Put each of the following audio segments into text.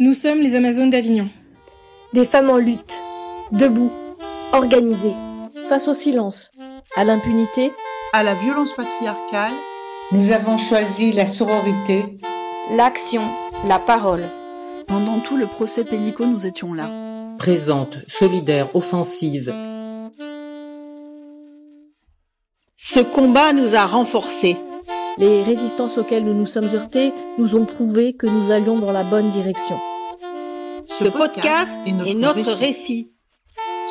Nous sommes les Amazones d'Avignon. Des femmes en lutte, debout, organisées. Face au silence, à l'impunité, à la violence patriarcale. Nous avons choisi la sororité, l'action, la parole. Pendant tout le procès Pellico, nous étions là. Présente, solidaire, offensive. Ce combat nous a renforcés. Les résistances auxquelles nous nous sommes heurtés nous ont prouvé que nous allions dans la bonne direction. Ce podcast est notre récit.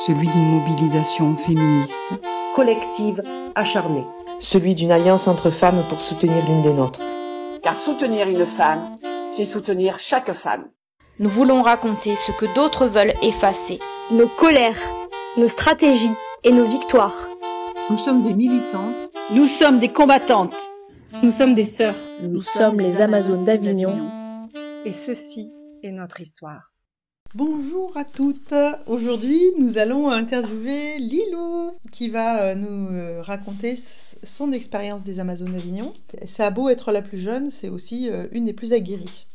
Celui d'une mobilisation féministe, collective, acharnée. Celui d'une alliance entre femmes pour soutenir l'une des nôtres. Car soutenir une femme, c'est soutenir chaque femme. Nous voulons raconter ce que d'autres veulent effacer. Nos colères, nos stratégies et nos victoires. Nous sommes des militantes. Nous sommes des combattantes. Nous sommes des sœurs. Nous sommes les Amazones d'Avignon. Et ceci est notre histoire. Bonjour à toutes. Aujourd'hui, nous allons interviewer Lilou qui va nous raconter son expérience des Amazones d'Avignon. Ça a beau être la plus jeune, c'est aussi une des plus aguerries.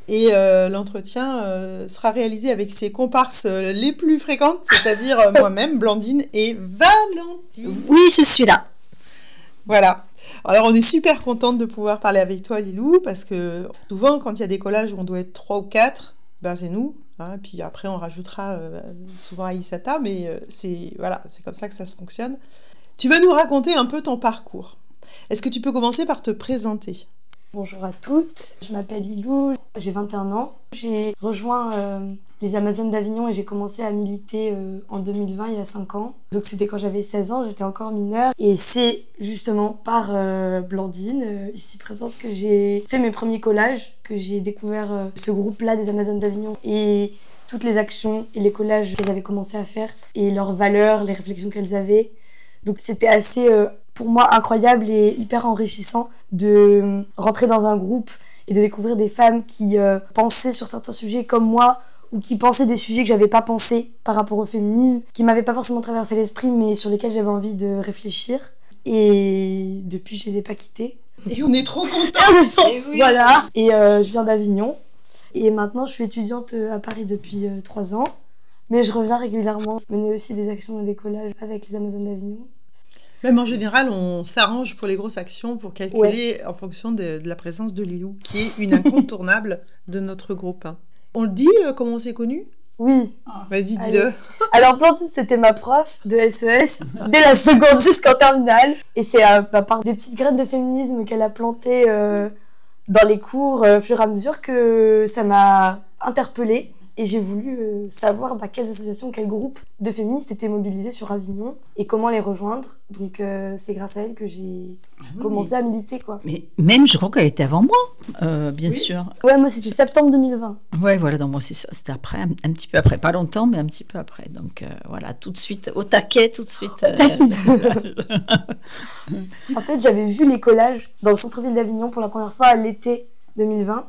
Et l'entretien sera réalisé avec ses comparses les plus fréquentes, c'est-à-dire moi-même, Blandine et Valentine. Oui, je suis là. Voilà. Alors, on est super contente de pouvoir parler avec toi, Lilou, parce que souvent, quand il y a des collages où on doit être 3 ou 4, ben c'est nous. Hein, puis après, on rajoutera souvent Aïssata, mais c'est comme ça que ça se fonctionne. Tu vas nous raconter un peu ton parcours. Est-ce que tu peux commencer par te présenter ? Bonjour à toutes, je m'appelle Lilou, j'ai 21 ans. J'ai rejoint les Amazones d'Avignon et j'ai commencé à militer en 2020, il y a 5 ans. Donc c'était quand j'avais 16 ans, j'étais encore mineure. Et c'est justement par Blandine, ici présente, que j'ai fait mes premiers collages, que j'ai découvert ce groupe-là des Amazones d'Avignon et toutes les actions et les collages qu'elles avaient commencé à faire et leurs valeurs, les réflexions qu'elles avaient. Donc c'était assez, pour moi, incroyable et hyper enrichissant de rentrer dans un groupe et de découvrir des femmes qui pensaient sur certains sujets comme moi ou qui pensaient des sujets que j'avais pas pensé par rapport au féminisme, qui m'avaient pas forcément traversé l'esprit mais sur lesquels j'avais envie de réfléchir. Et depuis, je les ai pas quittés. Et on est trop contents. Oui. Voilà. Et je viens d'Avignon. Et maintenant, je suis étudiante à Paris depuis 3 ans. Mais je reviens régulièrement mener aussi des actions et des collages avec les Amazones d'Avignon. Même en général, on s'arrange pour les grosses actions pour calculer en fonction de la présence de Lilou, qui est une incontournable de notre groupe. On le dit comment on s'est connus ? Oui. Vas-y, dis-le. Alors, Blandine, c'était ma prof de SES, dès la seconde jusqu'en terminale. Et c'est par des petites graines de féminisme qu'elle a plantées dans les cours au fur et à mesure que ça m'a interpellée. Et j'ai voulu savoir quelles associations, quels groupes de féministes étaient mobilisés sur Avignon et comment les rejoindre. Donc c'est grâce à elle que j'ai commencé à militer, quoi. Mais même, je crois qu'elle était avant moi, bien sûr. Ouais, moi c'était septembre 2020. Ouais, voilà, donc moi c'était après, un petit peu après. Pas longtemps, mais un petit peu après. Donc voilà, tout de suite, au taquet, tout de suite. En fait, j'avais vu les collages dans le centre-ville d'Avignon pour la première fois à l'été 2020.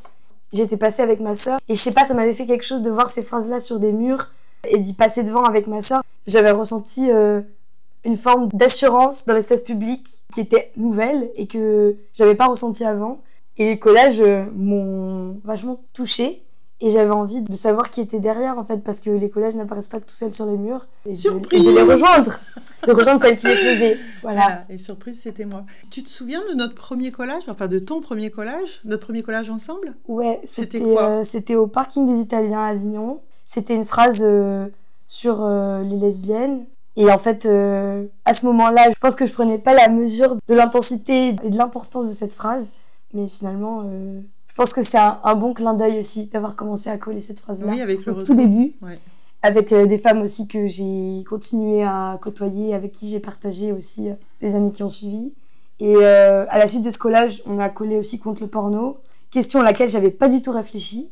J'étais passée avec ma sœur et je sais pas, ça m'avait fait quelque chose de voir ces phrases-là sur des murs et d'y passer devant avec ma sœur. J'avais ressenti une forme d'assurance dans l'espace public qui était nouvelle et que j'avais pas ressenti avant. Et les collages m'ont vachement touchée et j'avais envie de savoir qui était derrière en fait, parce que les collages n'apparaissent pas tout seuls sur les murs. Et de les rejoindre, de rejoindre celles qui les faisaient. Voilà. Et surprise, c'était moi. Tu te souviens de notre premier collage, enfin de ton premier collage, notre premier collage ensemble ? Ouais, c'était quoi ? C'était au parking des Italiens à Avignon. C'était une phrase sur les lesbiennes. Et en fait, à ce moment-là, je pense que je prenais pas la mesure de l'intensité et de l'importance de cette phrase. Mais finalement, je pense que c'est un bon clin d'œil aussi d'avoir commencé à coller cette phrase-là. Oui, avec le au tout début. Ouais. Avec des femmes aussi que j'ai continué à côtoyer, avec qui j'ai partagé aussi les années qui ont suivi. Et à la suite de ce collage, on a collé aussi contre le porno, question à laquelle j'avais pas du tout réfléchi.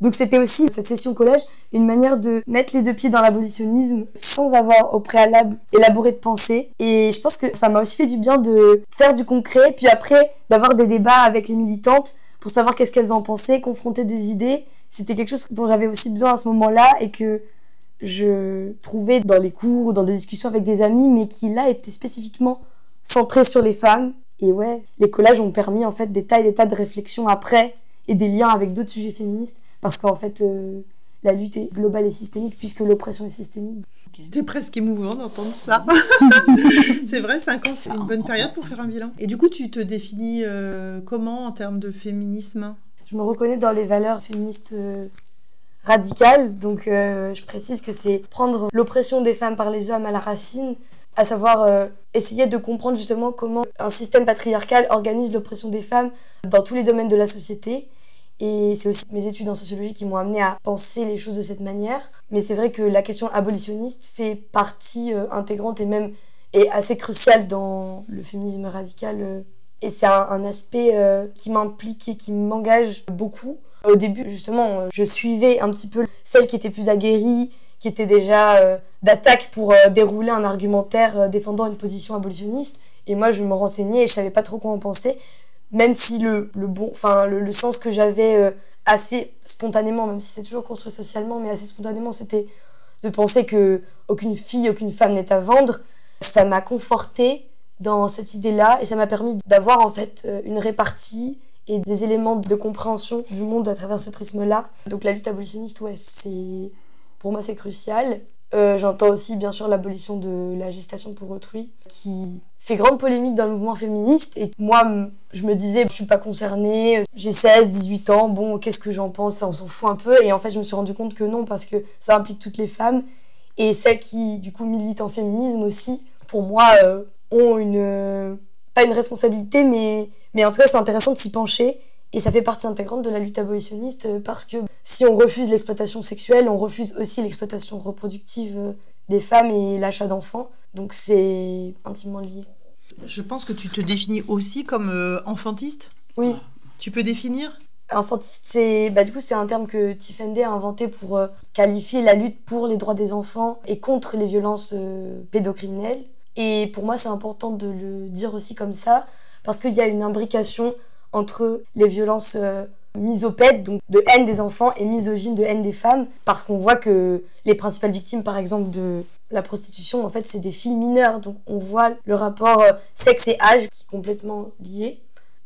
Donc c'était aussi, cette session collage, une manière de mettre les 2 pieds dans l'abolitionnisme sans avoir au préalable élaboré de pensée. Et je pense que ça m'a aussi fait du bien de faire du concret, puis après d'avoir des débats avec les militantes pour savoir qu'est-ce qu'elles en pensaient, confronter des idées. C'était quelque chose dont j'avais aussi besoin à ce moment-là et que je trouvais dans les cours, dans des discussions avec des amis, mais qui là étaient spécifiquement centrés sur les femmes. Et ouais, les collages ont permis en fait des tas et des tas de réflexions après et des liens avec d'autres sujets féministes parce qu'en fait, la lutte est globale et systémique, puisque l'oppression est systémique. C'est presque émouvant d'entendre ça. C'est vrai, 5 ans, c'est une bonne période pour faire un bilan. Et du coup, tu te définis comment en termes de féminisme ? Je me reconnais dans les valeurs féministes radicales, donc je précise que c'est prendre l'oppression des femmes par les hommes à la racine, à savoir essayer de comprendre justement comment un système patriarcal organise l'oppression des femmes dans tous les domaines de la société. Et c'est aussi mes études en sociologie qui m'ont amenée à penser les choses de cette manière. Mais c'est vrai que la question abolitionniste fait partie intégrante et même est assez cruciale dans le féminisme radical. Et c'est un aspect qui m'implique et qui m'engage beaucoup. Au début, justement, je suivais un petit peu celles qui étaient plus aguerries, qui étaient déjà d'attaque pour dérouler un argumentaire défendant une position abolitionniste. Et moi, je me renseignais et je savais pas trop quoi en penser. Même si le sens que j'avais assez spontanément, même si c'est toujours construit socialement, mais assez spontanément, c'était de penser que aucune fille, aucune femme n'est à vendre. Ça m'a confortée dans cette idée-là et ça m'a permis d'avoir en fait une répartie et des éléments de compréhension du monde à travers ce prisme-là. Donc la lutte abolitionniste, ouais, pour moi c'est crucial. J'entends aussi bien sûr l'abolition de la gestation pour autrui qui fait grande polémique dans le mouvement féministe et moi je me disais je suis pas concernée, j'ai 16, 18 ans, bon qu'est-ce que j'en pense, enfin, on s'en fout un peu et en fait je me suis rendu compte que non parce que ça implique toutes les femmes et celles qui du coup militent en féminisme aussi pour moi ont pas une responsabilité mais en tout cas c'est intéressant de s'y pencher. Et ça fait partie intégrante de la lutte abolitionniste parce que si on refuse l'exploitation sexuelle, on refuse aussi l'exploitation reproductive des femmes et l'achat d'enfants. Donc c'est intimement lié. Je pense que tu te définis aussi comme enfantiste. Oui. Tu peux définir ? Enfantiste, c'est un terme que Tiffany a inventé pour qualifier la lutte pour les droits des enfants et contre les violences pédocriminelles. Et pour moi, c'est important de le dire aussi comme ça parce qu'il y a une imbrication entre les violences misopèdes, donc de haine des enfants, et misogynes, de haine des femmes, parce qu'on voit que les principales victimes, par exemple, de la prostitution, en fait, c'est des filles mineures. Donc on voit le rapport sexe et âge qui est complètement lié.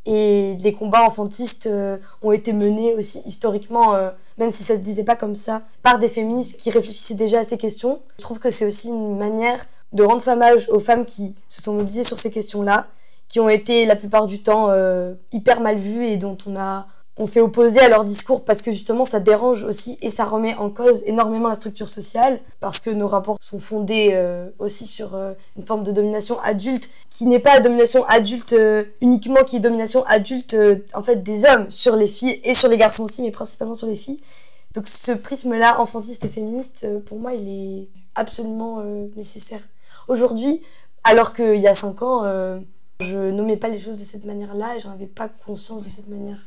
Et les combats enfantistes ont été menés aussi historiquement, même si ça se disait pas comme ça, par des féministes qui réfléchissaient déjà à ces questions. Je trouve que c'est aussi une manière de rendre hommage aux femmes qui se sont mobilisées sur ces questions-là, qui ont été la plupart du temps hyper mal vues et dont on s'est opposé à leur discours parce que justement ça dérange aussi et ça remet en cause énormément la structure sociale parce que nos rapports sont fondés aussi sur une forme de domination adulte qui n'est pas domination adulte uniquement, qui est domination adulte en fait des hommes sur les filles et sur les garçons aussi, mais principalement sur les filles. Donc ce prisme-là enfantiste et féministe, pour moi il est absolument nécessaire. Aujourd'hui, alors qu'il y a 5 ans... je nommais pas les choses de cette manière-là et j'en avais pas conscience de cette manière.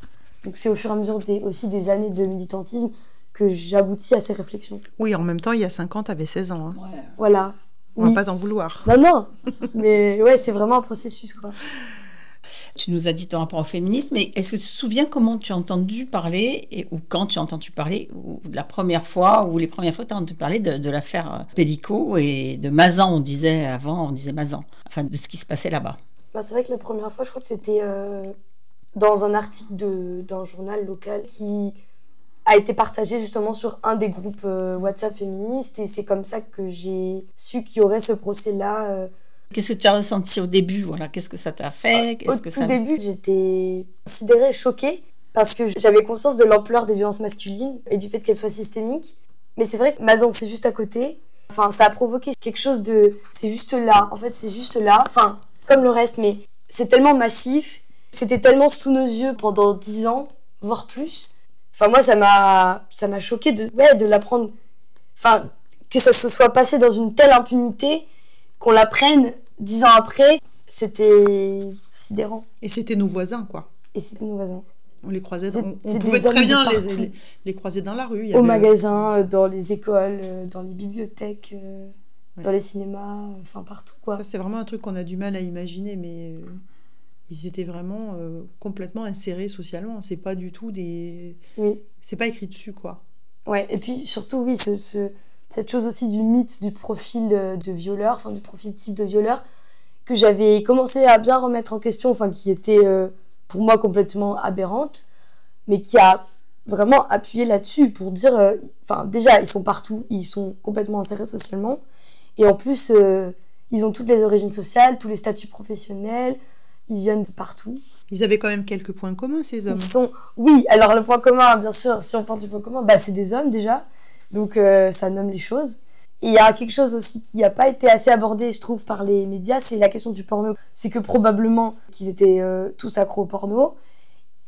Donc c'est au fur et à mesure aussi des années de militantisme que j'aboutis à ces réflexions. Oui, en même temps, il y a 5 ans, t'avais 16 ans. Hein. Ouais. Voilà. On va pas t'en vouloir. Non. Mais ouais, c'est vraiment un processus, quoi. Tu nous as dit ton rapport au féminisme, mais est-ce que tu te souviens comment tu as entendu parler, ou quand tu as entendu parler, ou la première fois, ou les premières fois que tu as entendu parler de l'affaire Pellico et de Mazan, on disait Mazan, enfin de ce qui se passait là-bas? C'est vrai que la première fois, je crois que c'était dans un article d'un journal local qui a été partagé justement sur un des groupes WhatsApp féministes et c'est comme ça que j'ai su qu'il y aurait ce procès-là. Qu'est-ce que tu as ressenti au début, voilà? Qu'est-ce que ça t'a fait? Au début, j'étais sidérée, choquée parce que j'avais conscience de l'ampleur des violences masculines et du fait qu'elles soient systémiques. Mais c'est vrai que Mazan, c'est juste à côté. Enfin, ça a provoqué quelque chose de... C'est juste là. En fait, c'est juste là. Enfin... comme le reste, mais c'est tellement massif, c'était tellement sous nos yeux pendant 10 ans, voire plus. Enfin, moi, ça m'a choquée de l'apprendre, enfin, que ça se soit passé dans une telle impunité, qu'on l'apprenne 10 ans après, c'était sidérant. Et c'était nos voisins, quoi. Et c'était nos voisins. On les croisait, on pouvait très bien les croiser dans la rue. Au magasin, dans les écoles, dans les bibliothèques... dans les cinémas, enfin partout, quoi. Ça, c'est vraiment un truc qu'on a du mal à imaginer, mais ils étaient vraiment complètement insérés socialement. C'est pas du tout des... Oui. C'est pas écrit dessus, quoi. Ouais, et puis surtout, oui, cette chose aussi du mythe du profil de violeur, enfin du profil type de violeur, que j'avais commencé à bien remettre en question, enfin qui était pour moi complètement aberrante, mais qui a vraiment appuyer là-dessus pour dire, déjà, ils sont partout, ils sont complètement insérés socialement, et en plus, ils ont toutes les origines sociales, tous les statuts professionnels, ils viennent de partout. Ils avaient quand même quelques points communs, ces hommes. Oui, alors le point commun, bien sûr, si on parle du point commun, c'est des hommes déjà, donc ça nomme les choses. Et il y a quelque chose aussi qui n'a pas été assez abordé, je trouve, par les médias, c'est la question du porno. C'est que probablement qu'ils étaient tous accros au porno,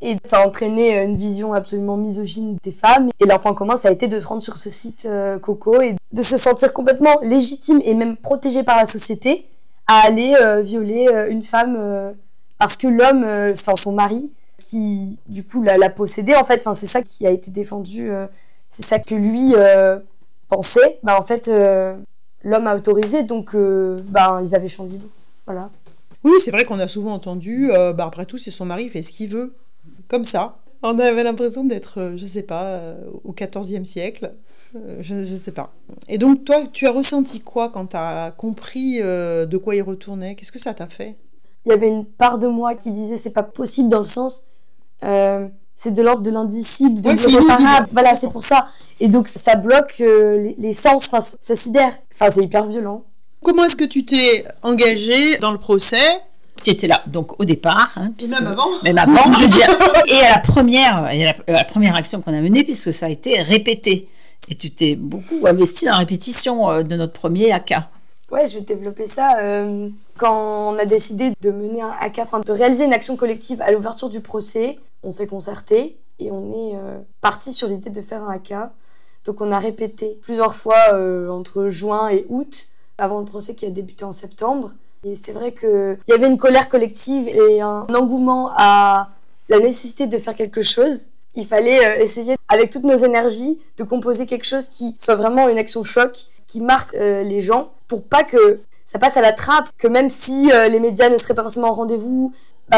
et ça a entraîné une vision absolument misogyne des femmes. Et leur point commun, ça a été de se rendre sur ce site Coco et de se sentir complètement légitime et même protégé par la société à aller violer une femme parce que l'homme, son mari, qui du coup l'a possédé, en fait, c'est ça qui a été défendu, c'est ça que lui pensait. En fait, l'homme a autorisé, donc ils avaient champ libre. Voilà. Oui, c'est vrai qu'on a souvent entendu, après tout, c'est son mari, il fait ce qu'il veut. Comme ça. On avait l'impression d'être, je sais pas, au XIVe siècle. Je sais pas. Et donc, toi, tu as ressenti quoi quand tu as compris de quoi il retournait? Qu'est-ce que ça t'a fait? Il y avait une part de moi qui disait c'est pas possible dans le sens, c'est de l'ordre de l'indicible, de l'irréparable. Voilà, c'est pour ça. Et donc, ça bloque les sens, ça sidère. C'est hyper violent. Comment est-ce que tu t'es engagée dans le procès? Tu étais là, donc au départ. Même avant. Même avant, je veux dire. Et à la première action qu'on a menée, puisque ça a été répété. Et tu t'es beaucoup investi dans la répétition de notre premier AK. Ouais, je vais développer ça. Quand on a décidé de mener un AK, de réaliser une action collective à l'ouverture du procès, on s'est concerté et on est parti sur l'idée de faire un AK. Donc on a répété plusieurs fois entre juin et août, avant le procès qui a débuté en septembre. Et c'est vrai qu'il y avait une colère collective et un engouement à la nécessité de faire quelque chose. Il fallait essayer, avec toutes nos énergies, de composer quelque chose qui soit vraiment une action choc, qui marque les gens, pour pas que ça passe à la trappe, que même si les médias ne seraient pas forcément au rendez-vous,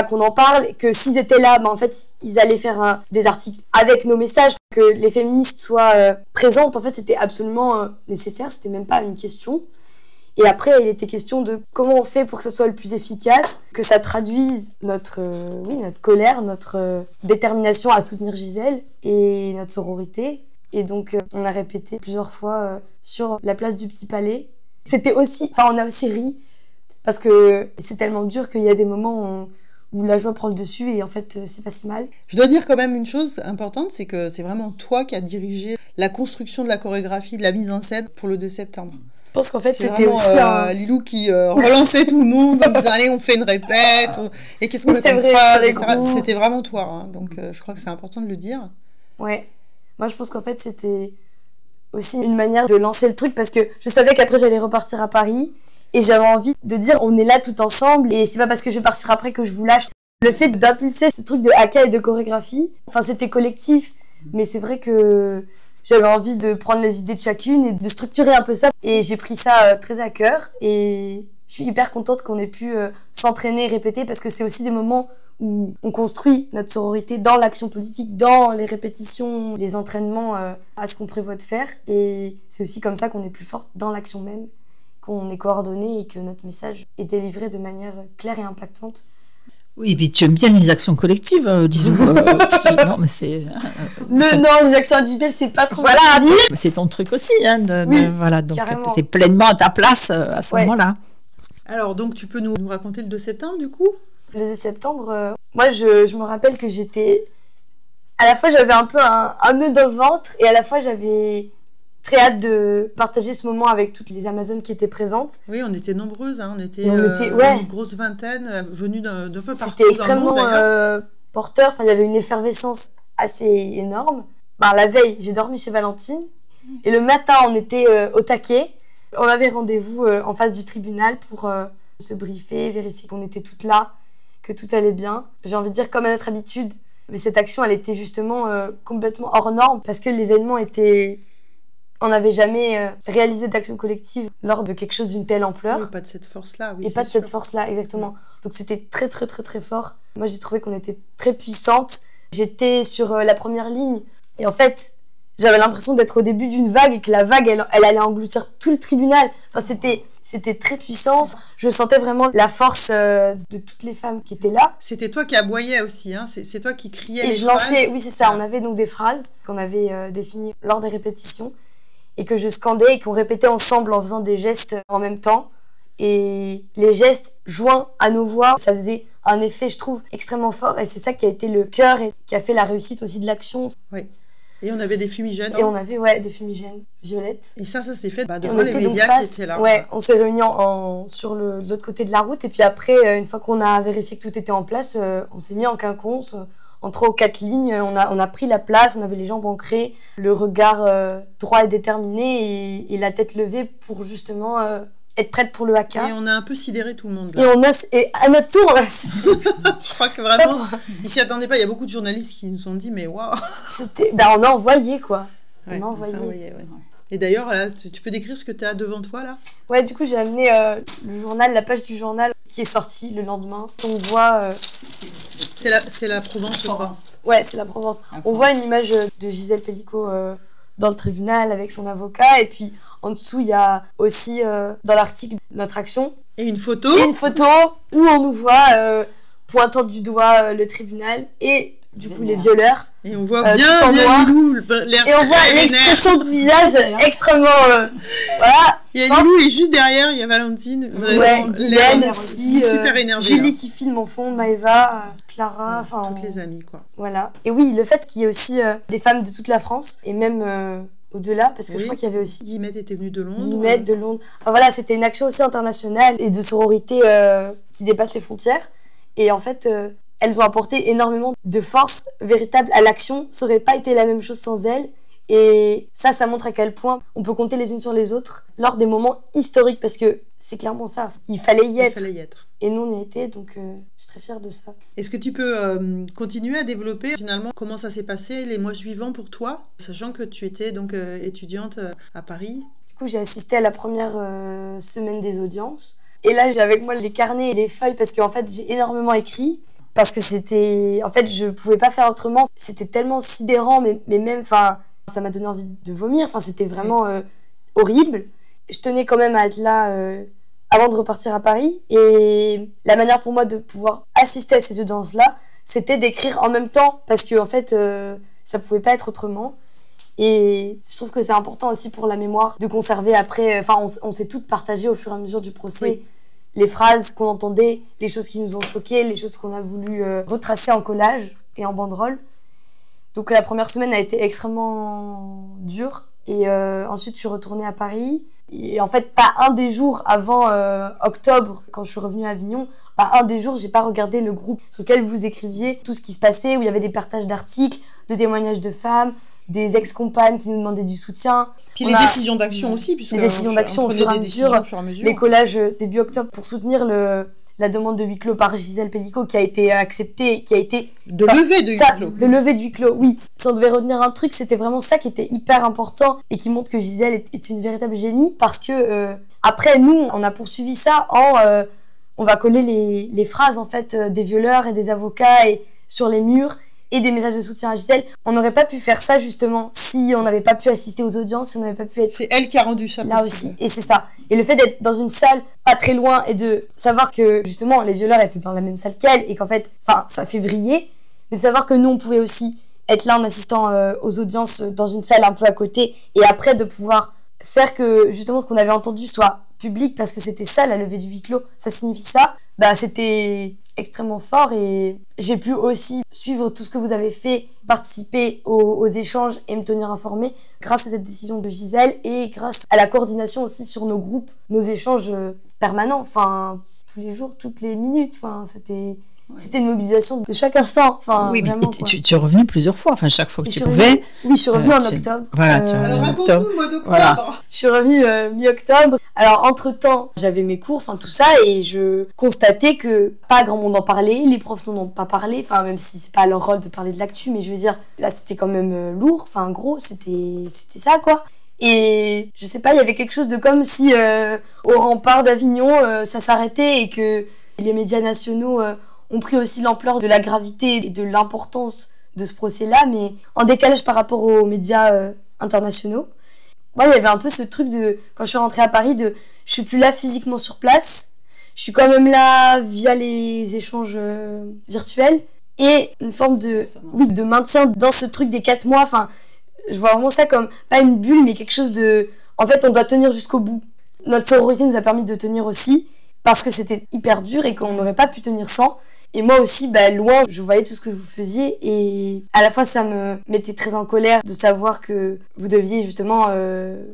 qu'on en parle, que s'ils étaient là, en fait, ils allaient faire des articles avec nos messages, que les féministes soient présentes. En fait, c'était absolument nécessaire, c'était même pas une question. Et après, il était question de comment on fait pour que ça soit le plus efficace, que ça traduise notre colère, notre détermination à soutenir Gisèle et notre sororité. Et donc, on a répété plusieurs fois sur la place du Petit Palais. C'était aussi, on a aussi ri, parce que c'est tellement dur qu'il y a des moments où la joie prend le dessus et en fait, c'est pas si mal. Je dois dire quand même une chose importante, c'est que c'est vraiment toi qui as dirigé la construction de la chorégraphie, de la mise en scène pour le 2 septembre. Je pense qu'en fait, c'était aussi Lilou qui relançait tout le monde en disant allez, on fait une répète, et qu'est-ce qu'on fait comme phrase, etc. C'était vraiment toi, donc je crois que c'est important de le dire. Ouais, moi je pense qu'en fait c'était aussi une manière de lancer le truc, parce que je savais qu'après j'allais repartir à Paris et j'avais envie de dire on est là tout ensemble et c'est pas parce que je vais partir après que je vous lâche. Le fait d'impulser ce truc de haka et de chorégraphie, c'était collectif, mais c'est vrai que j'avais envie de prendre les idées de chacune et de structurer un peu ça. Et j'ai pris ça très à cœur. Et je suis hyper contente qu'on ait pu s'entraîner et répéter, parce que c'est aussi des moments où on construit notre sororité dans l'action politique, dans les répétitions, les entraînements à ce qu'on prévoit de faire. Et c'est aussi comme ça qu'on est plus forte dans l'action même, qu'on est coordonné et que notre message est délivré de manière claire et impactante. Oui, et puis tu aimes bien les actions collectives, disons. Non, mais c'est... Non, les actions individuelles, c'est pas trop... Voilà, c'est ton truc aussi, voilà, donc tu es pleinement à ta place à ce moment-là. Alors, donc, tu peux nous raconter le 2 septembre, du coup? Le 2 septembre, moi, je me rappelle que j'étais... À la fois, j'avais un peu un nœud dans le ventre, et à la fois, j'avais très hâte de partager ce moment avec toutes les Amazones qui étaient présentes. Oui, on était nombreuses, on était une grosse vingtaine, venues d'un peu partout. C'était extrêmement porteur, il y avait une effervescence assez énorme. La veille, j'ai dormi chez Valentine, et le matin, on était au taquet. On avait rendez-vous en face du tribunal pour se briefer, vérifier qu'on était toutes là, que tout allait bien. J'ai envie de dire comme à notre habitude, mais cette action, elle était justement complètement hors norme, parce que l'événement était... On n'avait jamais réalisé d'action collective lors de quelque chose d'une telle ampleur. Oui, pas de cette force-là. Oui, et pas de cette force-là, exactement. Donc c'était très, très, très, très fort. Moi, j'ai trouvé qu'on était très puissantes. J'étais sur la première ligne. Et en fait, J'avais l'impression d'être au début d'une vague et que la vague, elle allait engloutir tout le tribunal. Enfin, c'était très puissant. Je sentais vraiment la force de toutes les femmes qui étaient là. C'était toi qui aboyais aussi, hein. C'est toi qui criais et les je phrases. Lançais, oui, c'est ça. On avait donc des phrases qu'on avait définies lors des répétitions et que je scandais et qu'on répétait ensemble en faisant des gestes en même temps. Et les gestes joints à nos voix, ça faisait un effet, je trouve, extrêmement fort. Et c'est ça qui a été le cœur et qui a fait la réussite aussi de l'action. Oui. Et on avait des fumigènes. Et on avait, des fumigènes violettes. Et ça s'est fait devant les médias qui étaient là. Ouais, on s'est réunis sur l'autre côté de la route. Et puis après, une fois qu'on a vérifié que tout était en place, on s'est mis en quinconce. En 3 ou 4 lignes, on a pris la place, on avait les jambes ancrées, le regard droit et déterminé et la tête levée pour justement être prête pour le haka. Et on a un peu sidéré tout le monde. Là. Et à notre tour, on a sidéré tout le monde. Je crois que vraiment, ils s'y attendaient pas. Il y a beaucoup de journalistes qui nous sont dit, mais waouh. On a envoyé, quoi. Ouais, on a envoyé. Ouais. Et d'ailleurs, tu peux décrire ce que tu as devant toi, là ? Ouais, du coup, j'ai amené le journal, la page du journal qui est sortie le lendemain. On voit... C'est la Provence, je crois. Ouais, c'est la Provence. On voit une image de Gisèle Pelicot dans le tribunal avec son avocat. Et puis, en dessous, il y a aussi, dans l'article, notre action. Et une photo. Où on nous voit pointant du doigt le tribunal et... Du coup, les violeurs. Et on voit bien Lilou, l'air. Et on voit l'expression du visage extrêmement. Voilà. Il y a Lilou et juste derrière, il y a Valentine. Guylaine aussi. Super énervée. Julie qui filme au fond, Maëva, Clara. Enfin, toutes les amies, quoi. Voilà. Et oui, le fait qu'il y ait aussi des femmes de toute la France et même au-delà, parce que je crois qu'il y avait aussi. Guillemette était venue de Londres. Guillemette de Londres. Enfin, voilà, c'était une action aussi internationale et de sororité qui dépasse les frontières. Et en fait. Elles ont apporté énormément de force véritable à l'action. Ça n'aurait pas été la même chose sans elles. Et ça montre à quel point on peut compter les unes sur les autres lors des moments historiques. Parce que c'est clairement ça. Il fallait y être. Et nous, on y a été. Donc, je suis très fière de ça. Est-ce que tu peux continuer à développer finalement comment ça s'est passé les mois suivants pour toi, sachant que tu étais donc étudiante à Paris ? Du coup, j'ai assisté à la première semaine des audiences. Et là, j'ai avec moi les carnets et les feuilles parce qu'en fait, j'ai énormément écrit. Parce que c'était... En fait, je pouvais pas faire autrement. C'était tellement sidérant, mais même... Enfin, ça m'a donné envie de vomir. Enfin, c'était vraiment horrible. Je tenais quand même à être là avant de repartir à Paris. Et la manière pour moi de pouvoir assister à ces audiences-là, c'était d'écrire en même temps. Parce que, en fait, ça pouvait pas être autrement. Et je trouve que c'est important aussi pour la mémoire de conserver après... Enfin, on s'est toutes partagées au fur et à mesure du procès. Oui. Les phrases qu'on entendait, les choses qui nous ont choquées, les choses qu'on a voulu retracer en collage et en banderole. Donc la première semaine a été extrêmement dure. Et ensuite, je suis retournée à Paris. Et en fait, pas un des jours avant octobre, quand je suis revenue à Avignon, pas un des jours, j'ai pas regardé le groupe sur lequel vous écriviez tout ce qui se passait, où il y avait des partages d'articles, de témoignages de femmes, des ex-compagnes qui nous demandaient du soutien. Puis les décisions d'action aussi, puisque les décisions d'action au fur et à mesure, les collages début octobre pour soutenir la demande de huis clos par Gisèle Pelicot qui a été acceptée, qui a été... De levée de huis clos. De levée de huis clos, oui. Si on devait retenir un truc, c'était vraiment ça qui était hyper important et qui montre que Gisèle est une véritable génie parce que après, nous, on a poursuivi ça on va coller les phrases en fait des violeurs et des avocats et sur les murs et des messages de soutien à Gisèle. On n'aurait pas pu faire ça justement si on n'avait pas pu assister aux audiences, si on n'avait pas pu être... C'est elle qui a rendu ça là possible. Aussi, et c'est ça. Et le fait d'être dans une salle pas très loin et de savoir que justement les violeurs étaient dans la même salle qu'elle et qu'en fait, ça fait vriller, mais de savoir que nous on pouvait aussi être là en assistant aux audiences dans une salle un peu à côté et après de pouvoir faire que justement ce qu'on avait entendu soit public parce que c'était ça la levée du huis clos, ça signifie ça, c'était extrêmement fort et j'ai pu aussi suivre tout ce que vous avez fait, participer aux échanges et me tenir informée grâce à cette décision de Gisèle et grâce à la coordination aussi sur nos groupes, nos échanges permanents, tous les jours, toutes les minutes, c'était une mobilisation de chaque instant. Oui, vraiment, tu es revenue plusieurs fois, chaque fois que tu pouvais. Oui, je suis revenue en octobre. Voilà, tu es alors raconte-nous le mois d'octobre. Voilà. Je suis revenue mi-octobre. Alors, entre-temps, j'avais mes cours, tout ça, et je constatais que pas grand monde en parlait, les profs n'en ont pas parlé, même si c'est pas leur rôle de parler de l'actu, mais je veux dire, là, c'était quand même lourd, gros, c'était ça, quoi. Et je sais pas, il y avait quelque chose de comme si au rempart d'Avignon, ça s'arrêtait et que les médias nationaux ont pris aussi l'ampleur de la gravité et de l'importance de ce procès-là, mais en décalage par rapport aux médias internationaux. Moi, il y avait un peu ce truc de, quand je suis rentrée à Paris, je suis plus là physiquement sur place, je suis quand même là via les échanges virtuels, et une forme de maintien dans ce truc des 4 mois. Enfin, je vois vraiment ça comme, pas une bulle, mais quelque chose de... En fait, on doit tenir jusqu'au bout. Notre sororité nous a permis de tenir aussi, parce que c'était hyper dur et qu'on n'aurait pas pu tenir sans. Et moi aussi, loin, je voyais tout ce que vous faisiez, et à la fois ça me mettait très en colère de savoir que vous deviez justement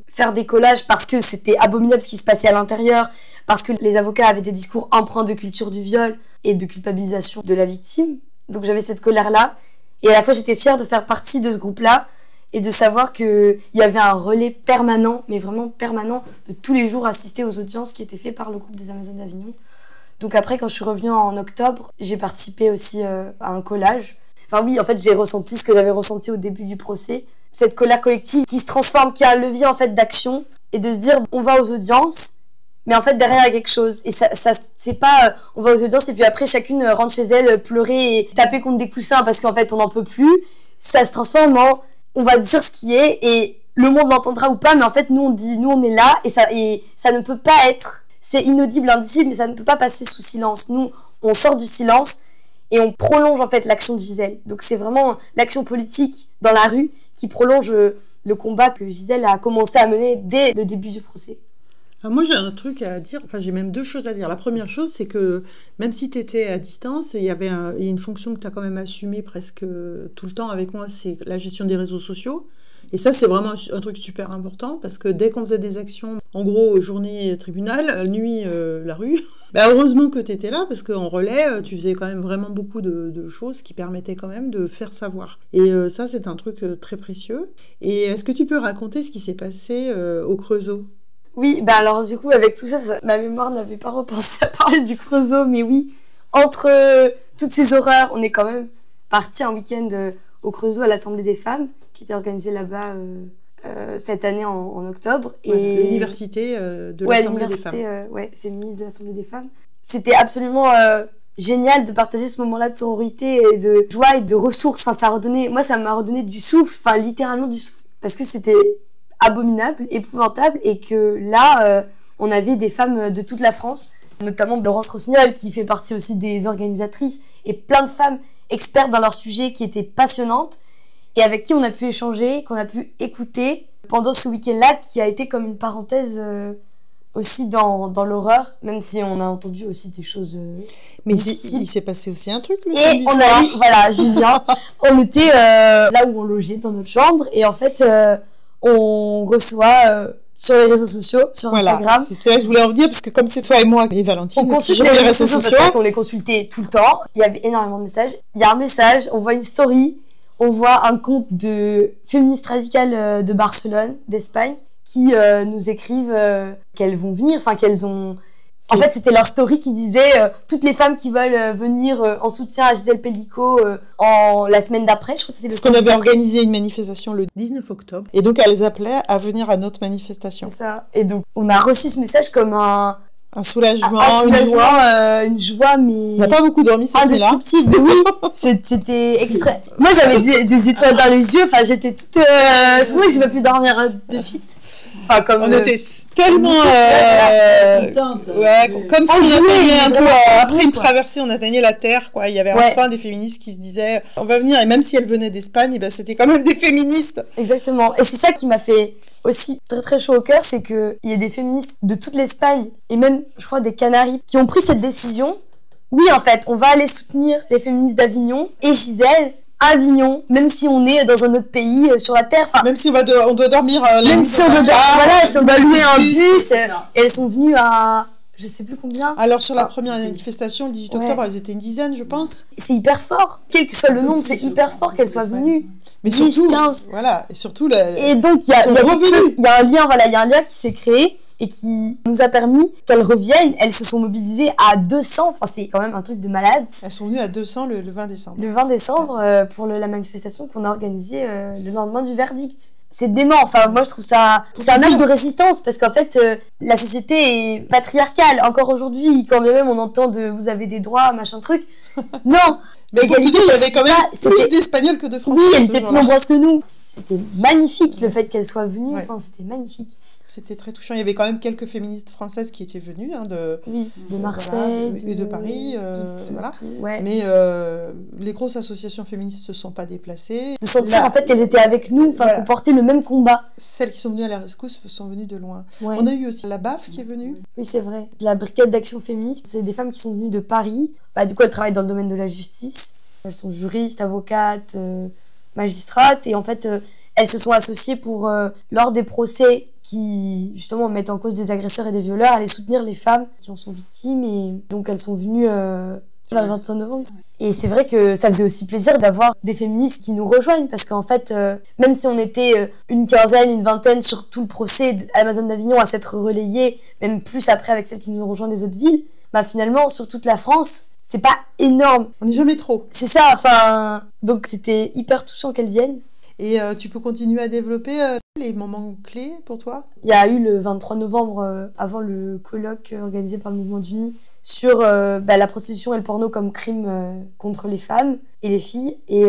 faire des collages parce que c'était abominable ce qui se passait à l'intérieur, parce que les avocats avaient des discours empreints de culture du viol et de culpabilisation de la victime. Donc j'avais cette colère-là, et à la fois j'étais fière de faire partie de ce groupe-là, et de savoir qu'il y avait un relais permanent, mais vraiment permanent, de tous les jours assister aux audiences qui étaient faites par le groupe des Amazones d'Avignon. Donc après, quand je suis revenue en octobre, j'ai participé aussi à un collage. Enfin oui, en fait, j'ai ressenti ce que j'avais ressenti au début du procès. Cette colère collective qui se transforme, qui a un levier en fait d'action, et de se dire, on va aux audiences, mais en fait, derrière, il y a quelque chose. Et ça c'est pas, on va aux audiences, et puis après, chacune rentre chez elle, pleurer et taper contre des coussins parce qu'en fait, on n'en peut plus. Ça se transforme en, on va dire ce qui est, et le monde l'entendra ou pas, mais en fait, nous, on dit, nous, on est là, et ça ne peut pas être... C'est inaudible, indicible, mais ça ne peut pas passer sous silence. Nous, on sort du silence et on prolonge en fait l'action de Gisèle. Donc c'est vraiment l'action politique dans la rue qui prolonge le combat que Gisèle a commencé à mener dès le début du procès. Alors moi j'ai un truc à dire, enfin j'ai même 2 choses à dire. La première chose, c'est que même si tu étais à distance, il y a une fonction que tu as quand même assumée presque tout le temps avec moi, c'est la gestion des réseaux sociaux. Et ça, c'est vraiment un truc super important, parce que dès qu'on faisait des actions, en gros, journée tribunal, nuit la rue, heureusement que tu étais là, parce qu'en relais, tu faisais quand même vraiment beaucoup de choses qui permettaient quand même de faire savoir. Et ça, c'est un truc très précieux. Et est-ce que tu peux raconter ce qui s'est passé au Creusot ? Oui, alors du coup, avec tout ça, ma mémoire n'avait pas repensé à parler du Creusot, mais oui, entre toutes ces horreurs, on est quand même parti un week-end au Creusot à l'Assemblée des femmes, qui était organisée là-bas cette année en octobre. Et l'université de l'Assemblée des femmes. Féministe de l'Assemblée des femmes. C'était absolument génial de partager ce moment-là de sororité et de joie et de ressources. Enfin, ça m'a redonné du souffle, enfin littéralement du souffle, parce que c'était abominable, épouvantable, et que là, on avait des femmes de toute la France, notamment Laurence Rossignol, qui fait partie aussi des organisatrices, et plein de femmes expertes dans leur sujet qui étaient passionnantes, et avec qui on a pu échanger, qu'on a pu écouter pendant ce week-end-là, qui a été comme une parenthèse aussi dans l'horreur, même si on a entendu aussi des choses mais difficiles. Il s'est passé aussi un truc le et samedi on soir. a eu, voilà, j'y viens, on était là où on logeait, dans notre chambre, et en fait on reçoit sur les réseaux sociaux, sur Instagram. C'est là que je voulais en venir, parce que comme c'est toi et moi et Valentine, on consulte les réseaux sociaux parce qu'on les consultait tout le temps. Il y avait énormément de messages. Il y a un message, on voit une story, on voit un compte de féministes radicales de Barcelone, d'Espagne, qui nous écrivent qu'elles vont venir, enfin qu'elles ont... En fait, c'était leur story qui disait toutes les femmes qui veulent venir en soutien à Gisèle Pelicot la semaine d'après, je crois que c'était le Parce qu'on avait organisé une manifestation le 19 octobre, et donc elles appelaient à venir à notre manifestation. C'est ça. Et donc, on a reçu ce message comme un soulagement, une joie, mais... On n'a pas beaucoup dormi cette nuit-là. Indescriptible, mais oui, c'était extrait. Moi, j'avais des étoiles dans les yeux, enfin, j'étais toute... C'est vrai que j'ai pas pu dormir de suite. Enfin, comme on était tellement comme si on atteignait un peu après une traversée, on atteignait la terre, quoi. Il y avait enfin des féministes qui se disaient on va venir, et même si elles venaient d'Espagne, c'était quand même des féministes. Exactement. Et c'est ça qui m'a fait aussi très très chaud au cœur, c'est que il y a des féministes de toute l'Espagne et même je crois des Canaries qui ont pris cette décision. Oui, en fait, on va aller soutenir les féministes d'Avignon et Gisèle à Avignon, même si on est dans un autre pays sur la terre. Enfin, même si on doit dormir même si on doit louer un bus. Et elles sont venues à je sais plus combien. Alors sur la première manifestation le 18 octobre, elles étaient une dizaine, je pense. C'est hyper fort. Quel que soit le nombre, c'est hyper fort qu'elles soient venues. Mais 10, surtout, 15. Voilà, et surtout et donc il y a un lien qui s'est créé et qui nous a permis qu'elles reviennent. Elles se sont mobilisées à 200, enfin c'est quand même un truc de malade. Elles sont venues à 200 le 20 décembre. Le 20 décembre pour la manifestation qu'on a organisée le lendemain du verdict. C'est dément, enfin moi je trouve ça, c'est un acte de résistance parce qu'en fait la société est patriarcale. Encore aujourd'hui, quand même on entend vous avez des droits, machin truc. Non, mais égalité, il y avait quand même plus d'Espagnols que de Français. Oui, elles étaient plus nombreuses que nous. c'était magnifique le fait qu'elle soit venue, enfin c'était magnifique. C'était très touchant. Il y avait quand même quelques féministes françaises qui étaient venues, de Marseille, et de Paris, voilà. Ouais. Mais les grosses associations féministes se sont pas déplacées. De sentir en fait qu'elles étaient avec nous, enfin qu'on portait le même combat. Celles qui sont venues à la rescousse sont venues de loin. Ouais. On a eu aussi la BAF qui est venue. Oui, c'est vrai. La Brigade d'Action Féministe, c'est des femmes qui sont venues de Paris. Du coup, elles travaillent dans le domaine de la justice. Elles sont juristes, avocates, magistrates, et en fait, elles se sont associées pour, lors des procès qui, justement, mettent en cause des agresseurs et des violeurs, aller soutenir les femmes qui en sont victimes, et donc elles sont venues le 25 novembre. Et c'est vrai que ça faisait aussi plaisir d'avoir des féministes qui nous rejoignent, parce qu'en fait, même si on était une quinzaine, une vingtaine sur tout le procès d'Amazone d'Avignon à s'être relayé, même plus après avec celles qui nous ont rejoints des autres villes, finalement, sur toute la France, c'est pas énorme. On n'est jamais trop. C'est ça, enfin... Donc c'était hyper touchant qu'elles viennent. Et tu peux continuer à développer les moments clés pour toi ? Il y a eu le 23 novembre, avant le colloque organisé par le Mouvement d'Uni, sur la prostitution et le porno comme crime contre les femmes et les filles. Et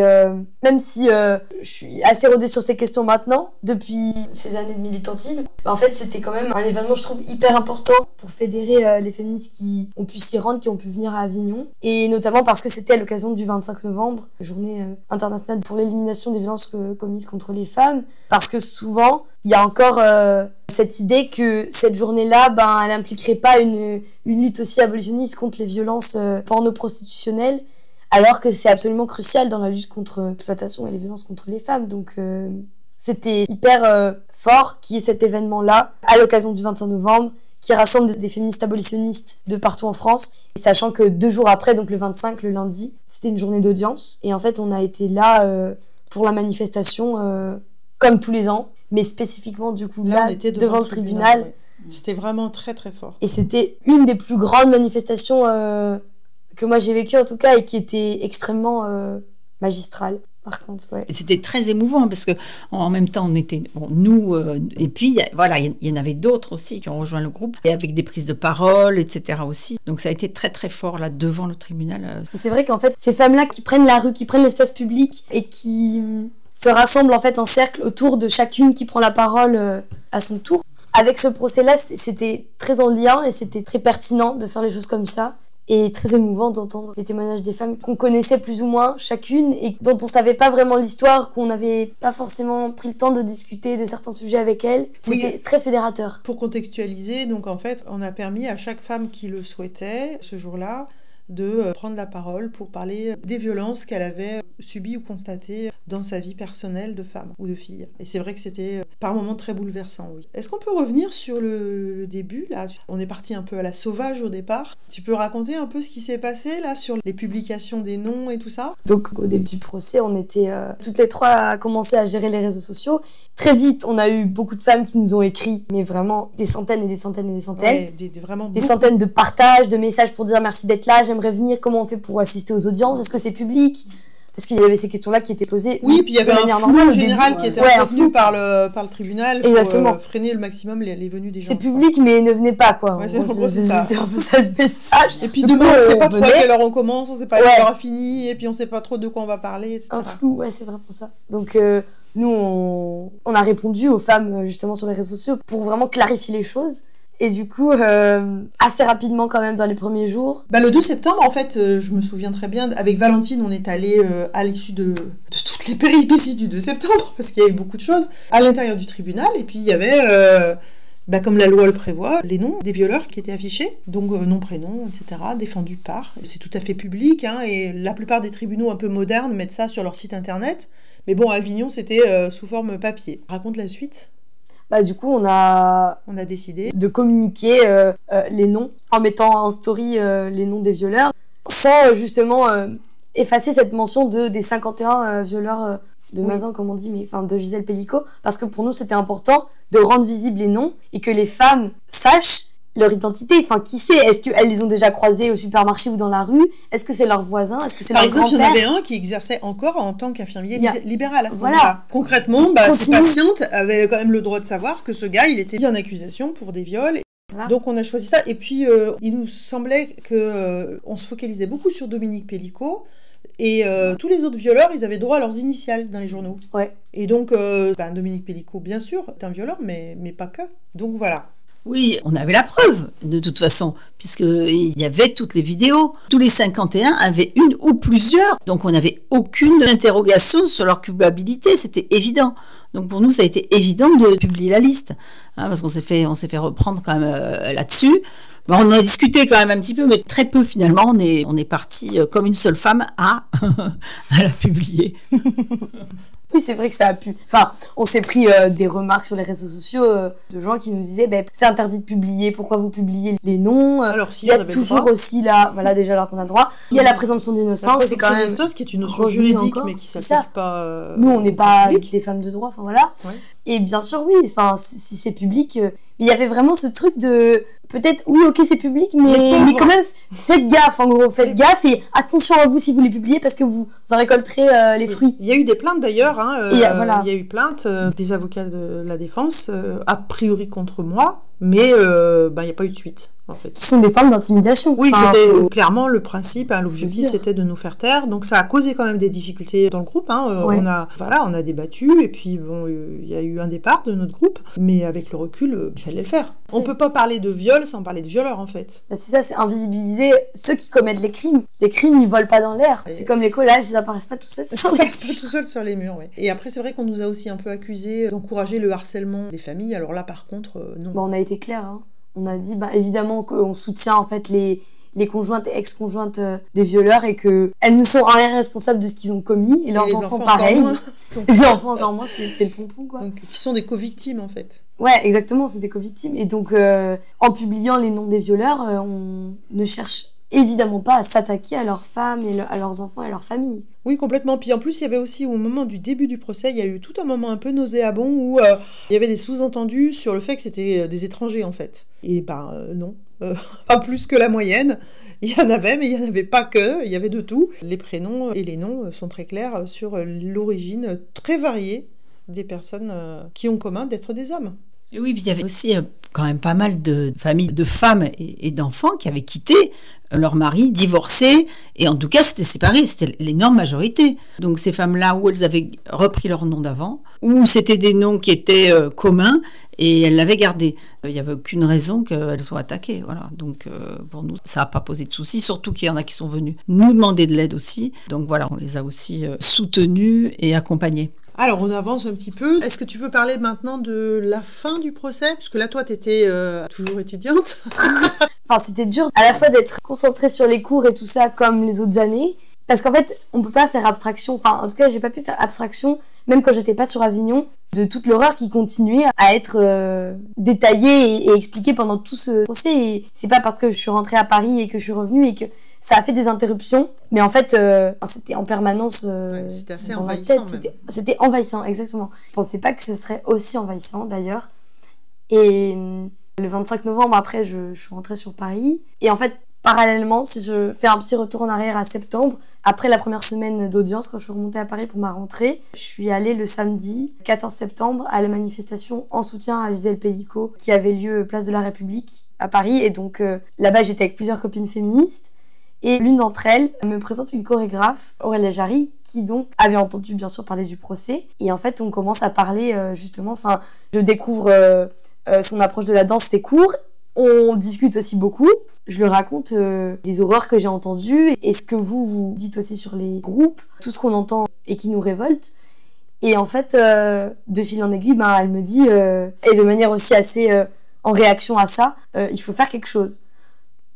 même si je suis assez rodée sur ces questions maintenant, depuis ces années de militantisme, en fait c'était quand même un événement, je trouve, hyper important pour fédérer les féministes qui ont pu s'y rendre, qui ont pu venir à Avignon. Et notamment parce que c'était à l'occasion du 25 novembre, journée internationale pour l'élimination des violences commises contre les femmes. Parce que souvent, il y a encore cette idée que cette journée-là, elle impliquerait pas une lutte aussi abolitionniste contre les violences porno-prostitutionnelles, alors que c'est absolument crucial dans la lutte contre l'exploitation et les violences contre les femmes. Donc c'était hyper fort qu'il y ait cet événement-là, à l'occasion du 25 novembre, qui rassemble des féministes abolitionnistes de partout en France, et sachant que 2 jours après, donc le 25, le lundi, c'était une journée d'audience, et en fait on a été là pour la manifestation comme tous les ans, mais spécifiquement du coup là on était devant le tribunal. Ouais. C'était vraiment très très fort. Et c'était une des plus grandes manifestations que moi j'ai vécues en tout cas, et qui était extrêmement magistrale. Par contre, ouais. C'était très émouvant parce que en même temps on était nous et puis il y en avait d'autres aussi qui ont rejoint le groupe, et avec des prises de parole, etc. aussi. Donc ça a été très très fort là devant le tribunal. C'est vrai qu'en fait ces femmes-là qui prennent la rue, qui prennent l'espace public et qui se rassemblent en fait en cercle autour de chacune qui prend la parole à son tour. Avec ce procès-là, c'était très en lien et c'était très pertinent de faire les choses comme ça. Et très émouvant d'entendre les témoignages des femmes qu'on connaissait plus ou moins chacune et dont on savait pas vraiment l'histoire, qu'on n'avait pas forcément pris le temps de discuter de certains sujets avec elles. C'était très fédérateur. Pour contextualiser, donc en fait, on a permis à chaque femme qui le souhaitait ce jour-là de prendre la parole pour parler des violences qu'elle avait subies ou constatées dans sa vie personnelle de femme ou de fille. Et c'est vrai que c'était par moments très bouleversant, oui. Est-ce qu'on peut revenir sur le début, là ? On est parti un peu à la sauvage au départ. Tu peux raconter un peu ce qui s'est passé, là, sur les publications des noms et tout ça ? Donc, au début du procès, on était toutes les trois à commencer à gérer les réseaux sociaux. Très vite, on a eu beaucoup de femmes qui nous ont écrit, mais vraiment des centaines et des centaines et des centaines. Ouais, vraiment des centaines de partages, de messages pour dire merci d'être là, j'aimerais venir, comment on fait pour assister aux audiences, est-ce que c'est public ? Parce qu'il y avait ces questions-là qui étaient posées. Oui, puis il y avait un flou général qui était entretenu par le tribunal pour freiner le maximum les venues des gens. C'est public, mais ne venez pas, quoi. Ouais, c'était un peu ça le message. Et puis demain, on ne sait pas trop à quelle heure on commence, on ne sait pas à quelle heure on finit, et puis on ne sait pas trop de quoi on va parler, etc. Un flou, ouais, c'est vraiment ça. Donc, nous, on a répondu aux femmes, justement, sur les réseaux sociaux pour vraiment clarifier les choses. Et du coup, assez rapidement quand même dans les premiers jours. Le 2 septembre, en fait, je me souviens très bien, avec Valentine, on est allé à l'issue de toutes les péripéties du 2 septembre, parce qu'il y avait beaucoup de choses, à l'intérieur du tribunal, et puis il y avait, comme la loi le prévoit, les noms des violeurs qui étaient affichés, donc nom, prénom, etc., défendus par. C'est tout à fait public, et la plupart des tribunaux un peu modernes mettent ça sur leur site internet, mais bon, à Avignon, c'était sous forme papier. Raconte la suite. Du coup, on a décidé de communiquer les noms en mettant en story les noms des violeurs sans justement effacer cette mention des 51 violeurs de Mazan, comme on dit, mais de Gisèle Pellicot, parce que pour nous, c'était important de rendre visibles les noms et que les femmes sachent leur identité, qui sait, est-ce qu'elles les ont déjà croisés au supermarché ou dans la rue, est-ce que c'est leurs voisins, est-ce que c'est leur grand-père. Par exemple, il y en avait un qui exerçait encore en tant qu'infirmier libéral à ce moment-là. Concrètement, ces patientes avaient quand même le droit de savoir que ce gars, il était mis en accusation pour des viols. Voilà. Donc on a choisi ça, et puis il nous semblait qu'on se focalisait beaucoup sur Dominique Pellicot, Et tous les autres violeurs, ils avaient droit à leurs initiales dans les journaux. Ouais. Et donc, Dominique Pellicot, bien sûr, est un violeur, mais pas que. Donc voilà. Oui, on avait la preuve, de toute façon, puisqu'il y avait toutes les vidéos. Tous les 51 avaient une ou plusieurs, donc on n'avait aucune interrogation sur leur culpabilité, c'était évident. Donc pour nous, ça a été évident de publier la liste, parce qu'on s'est fait reprendre quand même là-dessus. Bon, on en a discuté quand même un petit peu, mais très peu finalement. On est parti comme une seule femme à la publier. Oui, c'est vrai que ça a pu... Enfin, on s'est pris des remarques sur les réseaux sociaux de gens qui nous disaient c'est interdit de publier, pourquoi vous publiez les noms Alors, si il y a toujours aussi là, voilà, déjà alors qu'on a le droit. Il y a la présomption d'innocence, c'est quand même qui est une notion juridique, mais qui s'applique pas. Nous, on n'est pas des femmes de droit, enfin voilà. Ouais. Et bien sûr, oui, enfin, si c'est public, il y avait vraiment ce truc de... Peut-être, oui, ok, c'est public, mais quand même, faites gaffe, en gros, faites gaffe et attention à vous si vous les publiez parce que vous en récolterez les fruits. Il y a eu des plaintes d'ailleurs, il y a eu plainte des avocats de la défense, a priori contre moi, mais il n'y a pas eu de suite. En fait. Qui sont des formes d'intimidation. Oui, c'était clairement le principe, l'objectif c'était de nous faire taire, donc ça a causé quand même des difficultés dans le groupe. Ouais. On a débattu et puis bon, il y a eu un départ de notre groupe, mais avec le recul, il fallait le faire. On peut pas parler de viol sans parler de violeurs en fait. C'est ça, c'est invisibiliser ceux qui commettent les crimes. Les crimes, ils volent pas dans l'air. C'est comme les collages, ils apparaissent pas tout seuls sur les murs. Tout seuls sur les murs, ouais. Et après, c'est vrai qu'on nous a aussi un peu accusés d'encourager le harcèlement des familles. Alors là, par contre, non. On a été clair, On a dit, évidemment, qu'on soutient en fait les conjointes et ex-conjointes des violeurs et qu'elles ne sont en rien responsables de ce qu'ils ont commis. Et leurs enfants, pareil. Les enfants, encore moins, c'est le pompon, quoi. Donc, qui sont des co-victimes, en fait. Ouais, exactement, c'est des co-victimes. Et donc, en publiant les noms des violeurs, on ne cherche évidemment pas à s'attaquer à leurs femmes, et à leurs enfants et à leurs familles. Oui, complètement. Puis en plus, il y avait aussi, au moment du début du procès, il y a eu tout un moment un peu nauséabond où il y avait des sous-entendus sur le fait que c'était des étrangers, en fait. Et non, pas plus que la moyenne. Il y en avait, mais il n'y en avait pas que, il y avait de tout. Les prénoms et les noms sont très clairs sur l'origine très variée des personnes qui ont en commun d'être des hommes. Et oui, puis il y avait aussi quand même pas mal de familles de femmes et d'enfants qui avaient quitté leur mari, divorcé, et en tout cas c'était séparé, c'était l'énorme majorité. Donc ces femmes-là, où elles avaient repris leur nom d'avant, ou c'était des noms qui étaient communs, et elles l'avaient gardé. Il n'y avait aucune raison qu'elles soient attaquées. Voilà. Donc pour nous, ça n'a pas posé de soucis, surtout qu'il y en a qui sont venus nous demander de l'aide aussi. Donc voilà, on les a aussi soutenus et accompagnés. Alors, on avance un petit peu. Est-ce que tu veux parler maintenant de la fin du procès ? Parce que là, toi, tu étais toujours étudiante. Enfin, c'était dur à la fois d'être concentrée sur les cours et tout ça comme les autres années. Parce qu'en fait, on peut pas faire abstraction. Enfin, en tout cas, j'ai pas pu faire abstraction, même quand j'étais pas sur Avignon, de toute l'horreur qui continuait à être détaillée et expliquée pendant tout ce procès. Et c'est pas parce que je suis rentrée à Paris et que je suis revenue et que ça a fait des interruptions, mais en fait, c'était en permanence c'était assez dans envahissant. Ma tête. C'était envahissant, exactement. Je pensais pas que ce serait aussi envahissant, d'ailleurs. Et le 25 novembre, après, je suis rentrée sur Paris. Et en fait, parallèlement, si je fais un petit retour en arrière à septembre, après la première semaine d'audience, quand je suis remontée à Paris pour ma rentrée, je suis allée le samedi 14 septembre à la manifestation en soutien à Gisèle Pellicot qui avait lieu place de la République à Paris. Et donc là-bas, j'étais avec plusieurs copines féministes. Et l'une d'entre elles me présente une chorégraphe, Aurélia Jarry, qui donc avait entendu bien sûr parler du procès. Et en fait, on commence à parler justement, enfin, je découvre son approche de la danse, ses cours. On discute aussi beaucoup. Je lui raconte les horreurs que j'ai entendues et ce que vous dites aussi sur les groupes, tout ce qu'on entend et qui nous révolte. Et en fait, de fil en aiguille, elle me dit, et de manière aussi assez en réaction à ça, il faut faire quelque chose.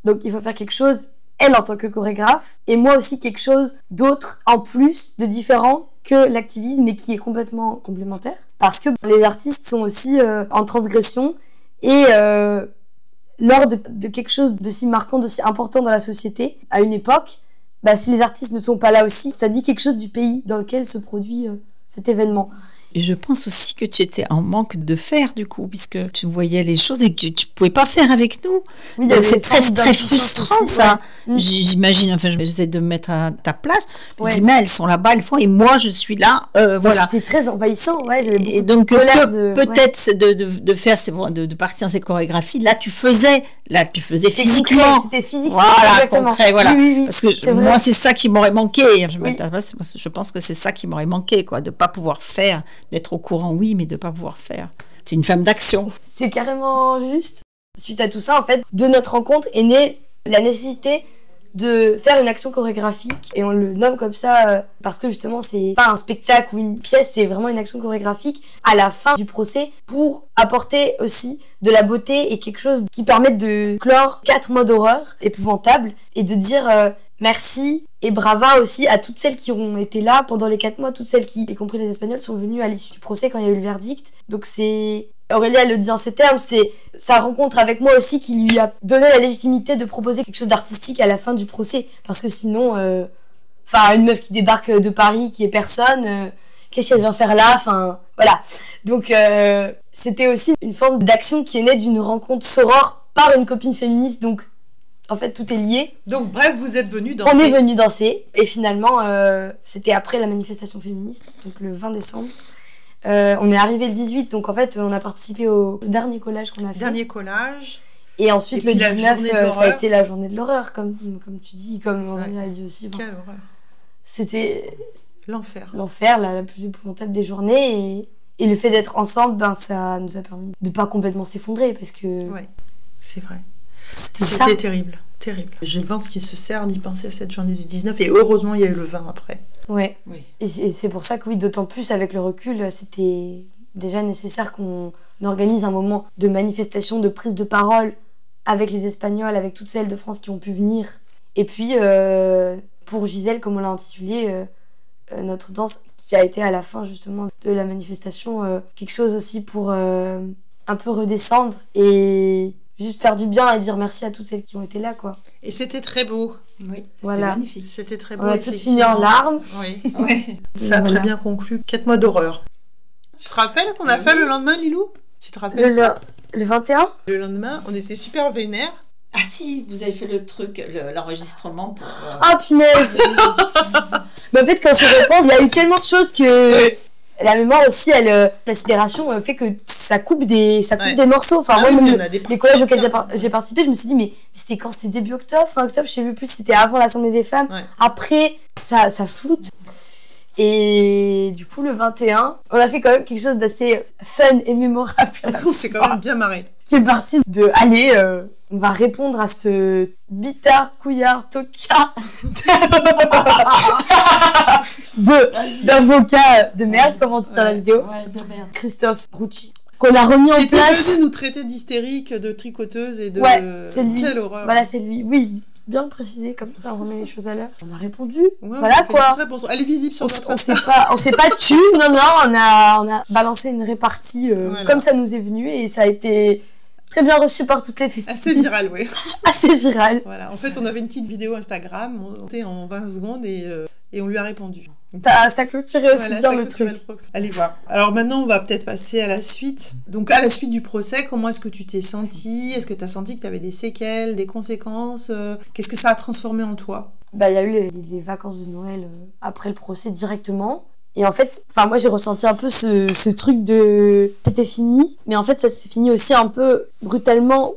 Donc il faut faire quelque chose, elle en tant que chorégraphe, et moi aussi quelque chose d'autre, en plus, de différent que l'activisme, et qui est complètement complémentaire. Parce que les artistes sont aussi en transgression, et lors de quelque chose d'aussi marquant, d'aussi important dans la société, à une époque, si les artistes ne sont pas là aussi, ça dit quelque chose du pays dans lequel se produit cet événement. Et je pense aussi que tu étais en manque de faire, du coup, puisque tu voyais les choses et que tu ne pouvais pas faire avec nous. Oui, donc c'est très frustrant, aussi, ça. Ouais. J'imagine, enfin, j'essaie de me mettre à ta place. Je me dis, mais elles sont là-bas, elles font, et moi, je suis là. Voilà. C'était très envahissant, ouais. J'avais beaucoup et donc, peut-être ouais. de faire, de partir dans ces chorégraphies, là, tu faisais physiquement. C'était physique, voilà, exactement. Concret, voilà. Oui. Parce que moi, c'est ça qui m'aurait manqué. Je pense que c'est ça qui m'aurait manqué, quoi, de pas pouvoir faire, d'être au courant, oui, mais de pas pouvoir faire. C'est une femme d'action. C'est carrément juste. Suite à tout ça, en fait, de notre rencontre est née la nécessité de faire une action chorégraphique, et on le nomme comme ça parce que justement c'est pas un spectacle ou une pièce, c'est vraiment une action chorégraphique à la fin du procès pour apporter aussi de la beauté et quelque chose qui permette de clore 4 mois d'horreur épouvantables et de dire merci et brava aussi à toutes celles qui ont été là pendant les 4 mois, toutes celles qui, y compris les Espagnols, sont venues à l'issue du procès quand il y a eu le verdict. Donc c'est... Aurélia le dit en ces termes, c'est sa rencontre avec moi aussi qui lui a donné la légitimité de proposer quelque chose d'artistique à la fin du procès. Parce que sinon, une meuf qui débarque de Paris, qui est personne, qu'est-ce qu'elle vient faire là? Enfin, voilà. Donc, c'était aussi une forme d'action qui est née d'une rencontre sorore par une copine féministe. Donc, en fait, tout est lié. Donc, bref, vous êtes venus danser. On est venus danser. Et finalement, c'était après la manifestation féministe, donc le 20 décembre. On est arrivé le 18, donc en fait on a participé au dernier collage qu'on a fait. Dernier collage. Et ensuite le 19, ça a été la journée de l'horreur, comme tu dis, comme on l'a dit aussi. Quelle horreur. C'était l'enfer. L'enfer, la plus épouvantable des journées. Et le fait d'être ensemble, ça nous a permis de pas complètement s'effondrer, parce que... Ouais, c'est vrai. C'était terrible. Terrible. J'ai le ventre qui se serre d'y penser à cette journée du 19, et heureusement il y a eu le 20 après. Ouais. Oui. Et c'est pour ça que oui, d'autant plus avec le recul, c'était déjà nécessaire qu'on organise un moment de manifestation, de prise de parole avec les Espagnols, avec toutes celles de France qui ont pu venir. Et puis, pour Gisèle, comme on l'a intitulé, notre danse, qui a été à la fin justement de la manifestation, quelque chose aussi pour un peu redescendre et juste faire du bien et dire merci à toutes celles qui ont été là, quoi. Et c'était très beau. Oui, c'était voilà. Magnifique. C'était très beau. On a toutes fini en larmes. Oui. Ouais. Ça a très bien conclu 4 mois d'horreur. Tu te rappelles qu'on a fait le lendemain, Lilou? Tu te rappelles le 21? Le lendemain, on était super vénères. Ah si, vous avez fait le truc, l'enregistrement pour... Ah punaise. Mais en fait, quand je repense, il y a eu tellement de choses que... Oui. La mémoire aussi, la sidération fait que ça coupe des morceaux. Enfin, moi, même les collèges auxquels j'ai participé, je me suis dit, mais c'était quand? C'était début octobre, fin octobre, je sais plus, c'était avant l'Assemblée des femmes. Ouais. Après, ça floute. Et du coup, le 21, on a fait quand même quelque chose d'assez fun et mémorable. On s'est quand même bien marré. Qui est parti de, allez, on va répondre à ce bitard, couillard, tocard d'avocat de merde, comme on dit dans la vidéo. Ouais, de merde. Christophe Rucci. Qu'on a remis en place. Il était nous traiter d'hystérique, de tricoteuse et de... Ouais, c'est lui. Quelle horreur. Voilà, c'est lui. Oui, bien le préciser, comme ça on remet les choses à l'heure. On a répondu. Ouais, voilà quoi. Elle est visible sur notre Insta. On s'est pas tu. Non, on a balancé une répartie comme ça nous est venu et ça a été très bien reçu par toutes les filles. Assez viral, oui. Assez viral. Voilà. En fait, on avait une petite vidéo Instagram, montée en 20 secondes et on lui a répondu. Ça clôturait aussi bien le truc. Allez voir. Alors maintenant, on va peut-être passer à la suite. Donc à la suite du procès, comment est-ce que tu t'es sentie? Est-ce que tu as senti que tu avais des séquelles, des conséquences? Qu'est-ce que ça a transformé en toi? Il y a eu les vacances de Noël après le procès directement. Et en fait, moi j'ai ressenti un peu ce truc de... C'était fini, mais en fait ça s'est fini aussi un peu brutalement.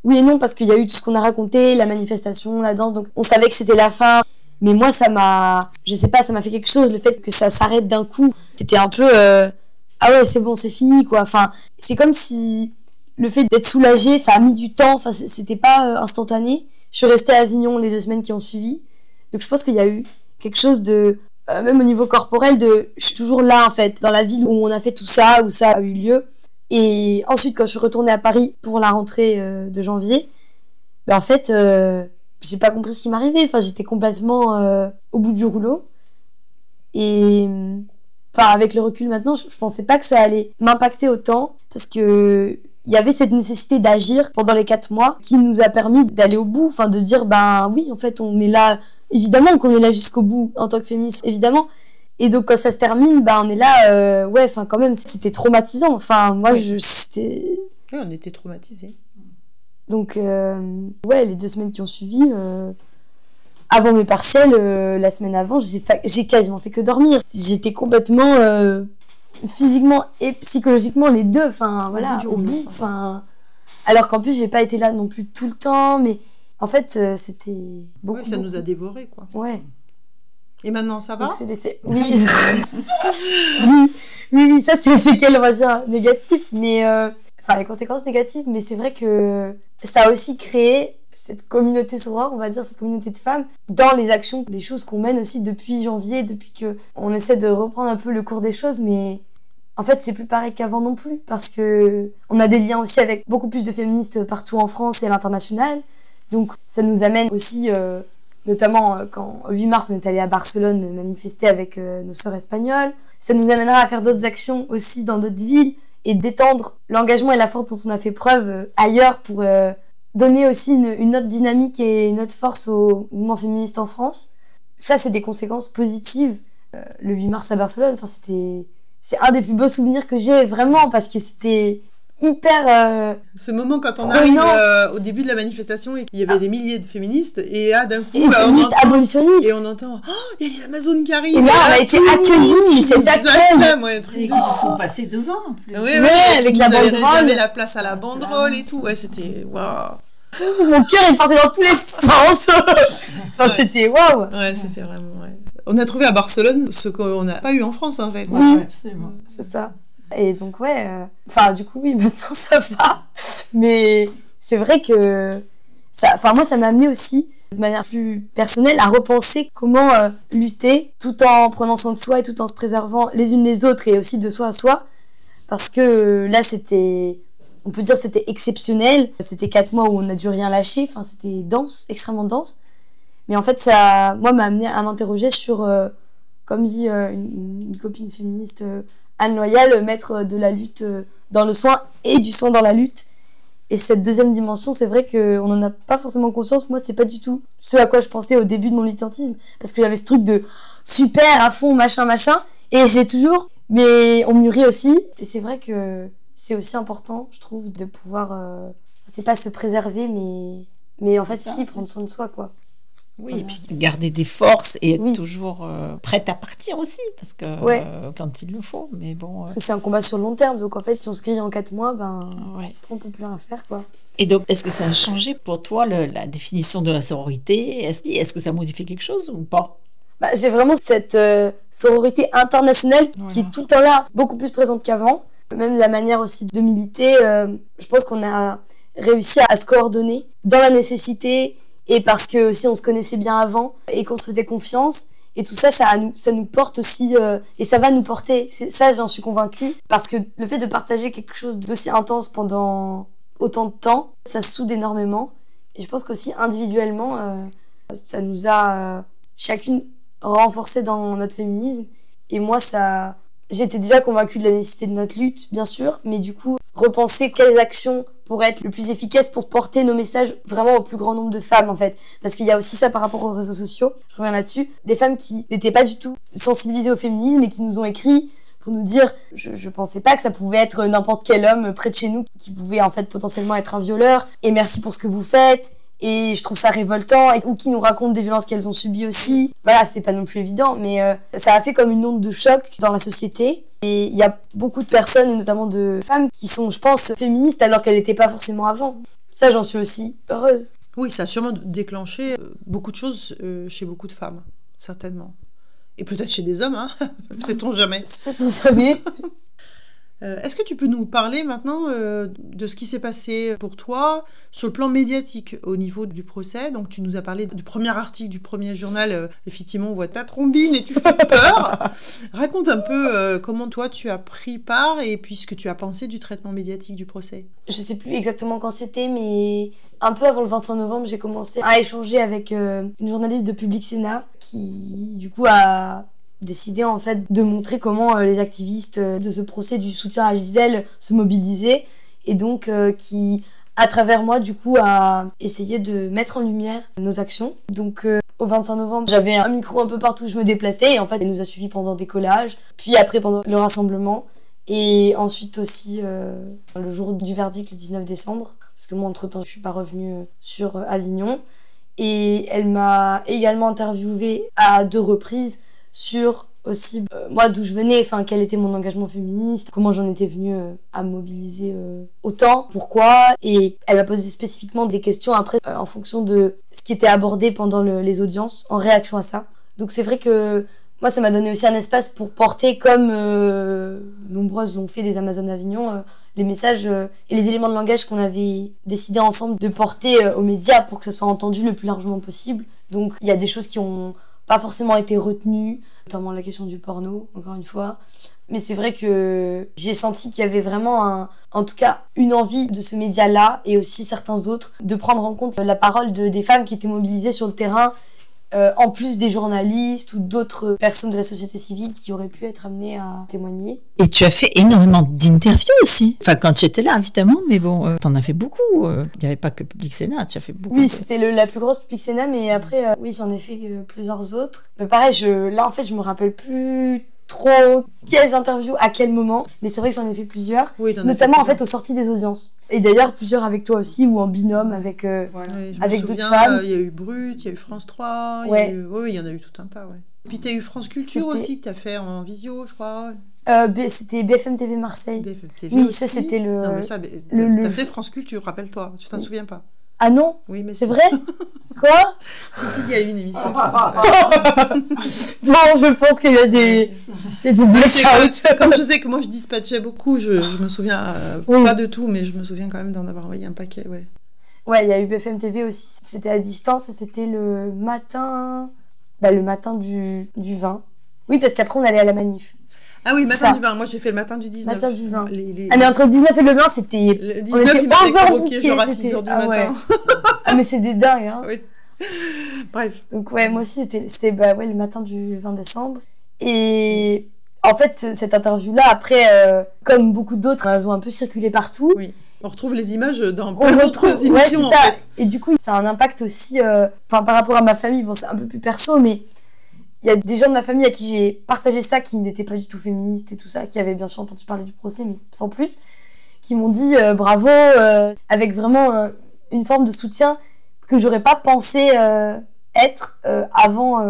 Oui et non, parce qu'il y a eu tout ce qu'on a raconté, la manifestation, la danse, donc on savait que c'était la fin. Mais moi ça m'a fait quelque chose, le fait que ça s'arrête d'un coup. C'était un peu... Ah ouais, c'est bon, c'est fini, quoi. Enfin, c'est comme si le fait d'être soulagée, ça a mis du temps, c'était pas instantané. Je suis restée à Avignon les 2 semaines qui ont suivi. Donc je pense qu'il y a eu quelque chose de... même au niveau corporel, je suis toujours là, en fait, dans la ville où on a fait tout ça, où ça a eu lieu. Et ensuite, quand je suis retournée à Paris pour la rentrée de janvier, en fait... j'ai pas compris ce qui m'arrivait, j'étais complètement au bout du rouleau et avec le recul maintenant, je pensais pas que ça allait m'impacter autant parce que il y avait cette nécessité d'agir pendant les 4 mois qui nous a permis d'aller au bout, de se dire oui, en fait on est là, évidemment qu'on est là jusqu'au bout en tant que féministe, évidemment, Et donc quand ça se termine, on est là, ouais, enfin quand même, c'était traumatisant. Enfin, moi, c'était... Oui, on était traumatisés. Donc, ouais, les 2 semaines qui ont suivi, avant mes partiels, la semaine avant, j'ai quasiment fait que dormir. J'étais complètement, physiquement et psychologiquement, les deux, enfin, voilà, au bout. Enfin, alors qu'en plus, j'ai pas été là non plus tout le temps, mais en fait, c'était beaucoup. Ouais, ça nous a dévorés, quoi. Ouais. Et maintenant, ça va ? Oui. oui, ça, c'est quel, on va dire, négatif, mais... Enfin, les conséquences négatives, mais c'est vrai que ça a aussi créé cette communauté sorore, on va dire, cette communauté de femmes, dans les actions, les choses qu'on mène aussi depuis janvier, depuis qu'on essaie de reprendre un peu le cours des choses, mais en fait, c'est plus pareil qu'avant non plus, parce que on a des liens aussi avec beaucoup plus de féministes partout en France et à l'international, donc ça nous amène aussi... notamment quand, au 8 mars, on est allé à Barcelone manifester avec nos sœurs espagnoles. Ça nous amènera à faire d'autres actions aussi dans d'autres villes et d'étendre l'engagement et la force dont on a fait preuve ailleurs pour donner aussi une autre dynamique et une autre force au mouvement féministe en France. Ça, c'est des conséquences positives. Le 8 mars à Barcelone, c'est un des plus beaux souvenirs que j'ai, vraiment, parce que c'était... hyper ce moment quand on arrive au début de la manifestation et qu'il y avait des milliers de féministes et là d'un coup abolitionnistes et on entend il y a les Amazones qui arrivent et là on a été accueillis, c'est d'accueil, il faut passer devant en plus. Oui, avec la banderole, il y avait la place à la banderole et tout, ouais, c'était waouh, mon cœur il partait dans tous les sens. Enfin, c'était waouh, ouais, c'était vraiment, ouais. On a trouvé à Barcelone ce qu'on n'a pas eu en France en fait. Oui, absolument, c'est ça. Et donc ouais, enfin du coup oui, maintenant ça va, mais c'est vrai que ça, enfin moi ça m'a amené aussi de manière plus personnelle à repenser comment lutter tout en prenant soin de soi et tout en se préservant les unes les autres et aussi de soi à soi, parce que là c'était, on peut dire c'était exceptionnel, c'était 4 mois où on n'a dû rien lâcher, enfin c'était dense, extrêmement dense, mais en fait ça, moi m'a amené à m'interroger sur, comme dit une copine féministe, Anne Loyal, mettre de la lutte dans le soin et du soin dans la lutte. Et cette deuxième dimension, c'est vrai qu'on n'en a pas forcément conscience. Moi, c'est pas du tout ce à quoi je pensais au début de mon militantisme, parce que j'avais ce truc de super, à fond, machin, et j'ai toujours, mais on mûrit aussi. Et c'est vrai que c'est aussi important, je trouve, de pouvoir, c'est pas se préserver, mais en fait, prendre soin de soi, quoi. Oui, voilà. Et puis garder des forces et être toujours prête à partir aussi, parce que quand il le faut, mais bon... Parce que c'est un combat sur le long terme, donc en fait, si on se grille en 4 mois, on peut plus rien faire, quoi. Et donc, est-ce que ça a changé pour toi la définition de la sororité ? Est-ce que ça modifie quelque chose ou pas ? J'ai vraiment cette sororité internationale qui est tout le temps là, beaucoup plus présente qu'avant. Même la manière aussi de militer, je pense qu'on a réussi à se coordonner dans la nécessité... Et parce que aussi on se connaissait bien avant et qu'on se faisait confiance. Et tout ça, ça nous porte aussi, et ça va nous porter. Ça, j'en suis convaincue. Parce que le fait de partager quelque chose d'aussi intense pendant autant de temps, ça soude énormément. Et je pense qu'aussi individuellement, ça nous a chacune renforcé dans notre féminisme. Et moi, j'étais déjà convaincue de la nécessité de notre lutte, bien sûr. Mais du coup, repenser quelles actions pour être le plus efficace, pour porter nos messages vraiment au plus grand nombre de femmes, en fait. Parce qu'il y a aussi ça par rapport aux réseaux sociaux, je reviens là-dessus, des femmes qui n'étaient pas du tout sensibilisées au féminisme et qui nous ont écrit pour nous dire, je pensais pas que ça pouvait être n'importe quel homme près de chez nous qui pouvait en fait potentiellement être un violeur, et merci pour ce que vous faites, et je trouve ça révoltant, ou qui nous racontent des violences qu'elles ont subies aussi. Voilà, c'est pas non plus évident, mais ça a fait comme une onde de choc dans la société. Et il y a beaucoup de personnes, et notamment de femmes, qui sont, je pense, féministes alors qu'elles n'étaient pas forcément avant. Ça, j'en suis aussi heureuse. Oui, ça a sûrement déclenché beaucoup de choses chez beaucoup de femmes, certainement. Et peut-être chez des hommes, hein. Sait-on jamais. Sait-on jamais. Est-ce que tu peux nous parler maintenant de ce qui s'est passé pour toi sur le plan médiatique au niveau du procès ? Donc tu nous as parlé du premier article du premier journal, effectivement on voit ta trombine et tu fais peur. Raconte un peu comment toi tu as pris part et puis ce que tu as pensé du traitement médiatique du procès. Je sais plus exactement quand c'était, mais un peu avant le 25 novembre, j'ai commencé à échanger avec une journaliste de Public Sénat qui du coup a décidé en fait de montrer comment les activistes de ce procès du soutien à Gisèle se mobilisaient, et donc qui à travers moi du coup a essayé de mettre en lumière nos actions. Donc Au 25 novembre, j'avais un micro un peu partout où je me déplaçais et en fait, elle nous a suivis pendant des collages, puis après pendant le rassemblement et ensuite aussi le jour du verdict, le 19 décembre, parce que moi, entre-temps, je suis pas revenue sur Avignon. Et elle m'a également interviewée à 2 reprises sur aussi moi d'où je venais, enfin quel était mon engagement féministe, comment j'en étais venue à me mobiliser autant, pourquoi. Et elle m'a posé spécifiquement des questions après en fonction de ce qui était abordé pendant les audiences en réaction à ça. Donc c'est vrai que moi ça m'a donné aussi un espace pour porter, comme nombreuses l'ont fait des Amazones d'Avignon, les messages et les éléments de langage qu'on avait décidé ensemble de porter aux médias pour que ça soit entendu le plus largement possible. Donc il y a des choses qui ont pas forcément été retenues, notamment la question du porno, encore une fois. Mais c'est vrai que j'ai senti qu'il y avait vraiment, en tout cas, une envie de ce média-là, et aussi certains autres, de prendre en compte la parole des femmes qui étaient mobilisées sur le terrain, en plus des journalistes ou d'autres personnes de la société civile qui auraient pu être amenées à témoigner. Et tu as fait énormément d'interviews aussi. Enfin, quand tu étais là, évidemment, mais bon, t'en as fait beaucoup. Il n'y avait pas que Public Sénat, tu as fait beaucoup. Oui, c'était la plus grosse Public Sénat, mais après, oui, j'en ai fait plusieurs autres. Mais pareil, là, en fait, je me rappelle plus trop quelles interviews, à quel moment, mais c'est vrai que j'en ai fait plusieurs, oui, notamment en fait aux sorties des audiences. Et d'ailleurs, plusieurs avec toi aussi, ou en binôme avec, avec d'autres femmes. Il y a eu Brut, il y a eu France 3, ouais. Il y en a eu tout un tas. Ouais. Puis tu as eu France Culture aussi, que tu as fait en visio, je crois. C'était BFM TV Marseille. BFM TV oui, aussi. ça c'était le... Non, mais ça, t'as fait France Culture, rappelle-toi, tu t'en souviens pas? Ah non? Oui, mais c'est vrai? Quoi? Si, il y a eu une émission. Bon, je pense qu'il y a des blackouts. Comme je sais que moi je dispatchais beaucoup, je me souviens pas de tout, mais je me souviens quand même d'en avoir envoyé un paquet, ouais. Ouais, il y a eu BFM TV aussi. C'était à distance et c'était le matin du 20. Oui, parce qu'après on allait à la manif. Ah oui, matin du 20. Moi, j'ai fait le matin du 19. Matin du 20. Ah, mais entre le 19 et le 20, c'était... Le 19, il m'avait convoqué genre à 6h du matin. Ouais. Ah, mais c'est des dingues, hein. Oui. Bref. Donc, ouais, moi aussi, c'était le matin du 20 décembre. Et en fait, cette interview-là, après, comme beaucoup d'autres, elles ont un peu circulé partout. Oui. On retrouve les images dans plein d'autres émissions, ouais, en fait. Et du coup, ça a un impact aussi... par rapport à ma famille, bon, c'est un peu plus perso, mais... Il y a des gens de ma famille à qui j'ai partagé ça, qui n'étaient pas du tout féministes et tout ça, qui avaient bien sûr entendu parler du procès, mais sans plus, qui m'ont dit bravo, avec vraiment une forme de soutien que j'aurais pas pensé être avant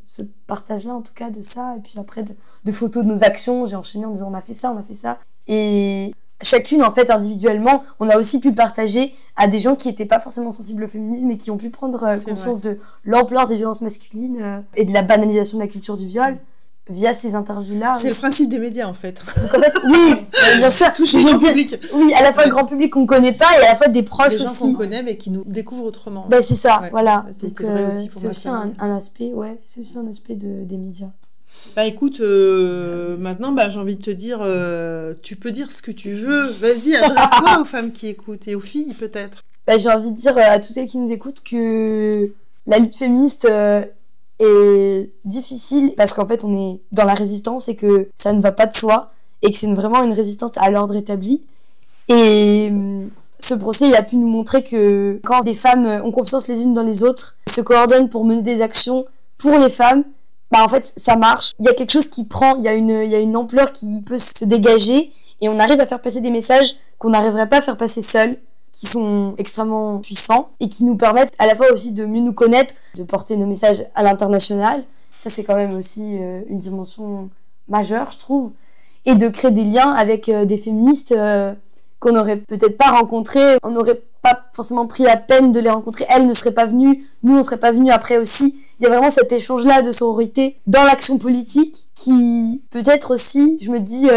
ce partage-là, en tout cas, de ça. Et puis après, de photos de nos actions, j'ai enchaîné en disant on a fait ça. Et chacune, en fait, individuellement, on a aussi pu le partager à des gens qui n'étaient pas forcément sensibles au féminisme et qui ont pu prendre conscience de l'ampleur des violences masculines et de la banalisation de la culture du viol via ces interviews-là. C'est le principe des médias, en fait. Donc, en fait, oui, bien sûr. Toucher le grand public. Oui, à la fois le grand public qu'on ne connaît pas et à la fois des proches aussi. Des gens aussi. qu'on connaît mais qui nous découvrent autrement. Ben, c'est ça, ouais. voilà. Donc, c'est aussi un aspect, c'est aussi un aspect des médias. Bah écoute, maintenant j'ai envie de te dire, tu peux dire ce que tu veux, vas-y, adresse-toi aux femmes qui écoutent et aux filles peut-être. Bah, j'ai envie de dire à tous celles qui nous écoutent que la lutte féministe est difficile parce qu'en fait on est dans la résistance et que ça ne va pas de soi et que c'est vraiment une résistance à l'ordre établi. Et ce procès il a pu nous montrer que quand des femmes ont confiance les unes dans les autres, se coordonnent pour mener des actions pour les femmes, bah en fait ça marche, il y a quelque chose qui prend, il y a une ampleur qui peut se dégager et on arrive à faire passer des messages qu'on n'arriverait pas à faire passer seuls, qui sont extrêmement puissants et qui nous permettent à la fois aussi de mieux nous connaître, de porter nos messages à l'international, ça c'est quand même aussi une dimension majeure je trouve, et de créer des liens avec des féministes qu'on n'aurait peut-être pas rencontrées, on n'aurait pas forcément pris la peine de les rencontrer, elles ne seraient pas venues, nous on serait pas venus après aussi. Il y a vraiment cet échange-là de sororité dans l'action politique qui peut-être aussi, je me dis,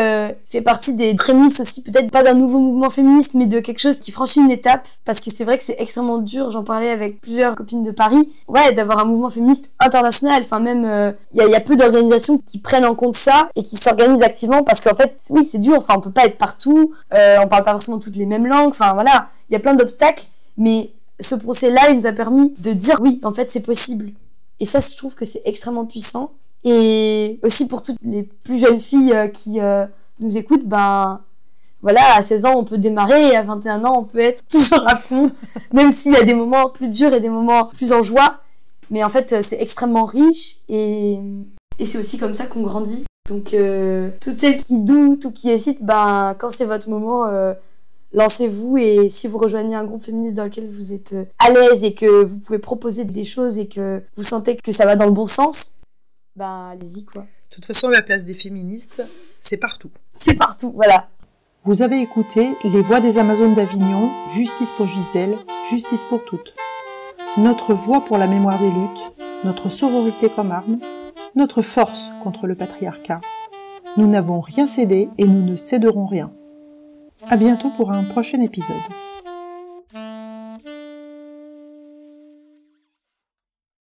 fait partie des prémices aussi, peut-être pas d'un nouveau mouvement féministe, mais de quelque chose qui franchit une étape, parce que c'est vrai que c'est extrêmement dur, j'en parlais avec plusieurs copines de Paris, ouais, d'avoir un mouvement féministe international, enfin même, il y a peu d'organisations qui prennent en compte ça et qui s'organisent activement, parce qu'en fait, oui, c'est dur, enfin on peut pas être partout, on parle pas forcément toutes les mêmes langues, enfin voilà, il y a plein d'obstacles, mais ce procès-là, il nous a permis de dire oui, en fait c'est possible. Et ça, je trouve que c'est extrêmement puissant. Et aussi pour toutes les plus jeunes filles qui nous écoutent, ben voilà, à 16 ans, on peut démarrer et à 21 ans, on peut être toujours à fond, même s'il y a des moments plus durs et des moments plus en joie. Mais en fait, c'est extrêmement riche et c'est aussi comme ça qu'on grandit. Donc, toutes celles qui doutent ou qui hésitent, quand c'est votre moment, lancez-vous. Et si vous rejoignez un groupe féministe dans lequel vous êtes à l'aise et que vous pouvez proposer des choses et que vous sentez que ça va dans le bon sens, allez-y, quoi. De toute façon, la place des féministes, c'est partout. C'est partout, voilà. Vous avez écouté Les Voix des Amazones d'Avignon, Justice pour Gisèle, Justice pour toutes. Notre voix pour la mémoire des luttes, notre sororité comme arme, notre force contre le patriarcat. Nous n'avons rien cédé et nous ne céderons rien. À bientôt pour un prochain épisode.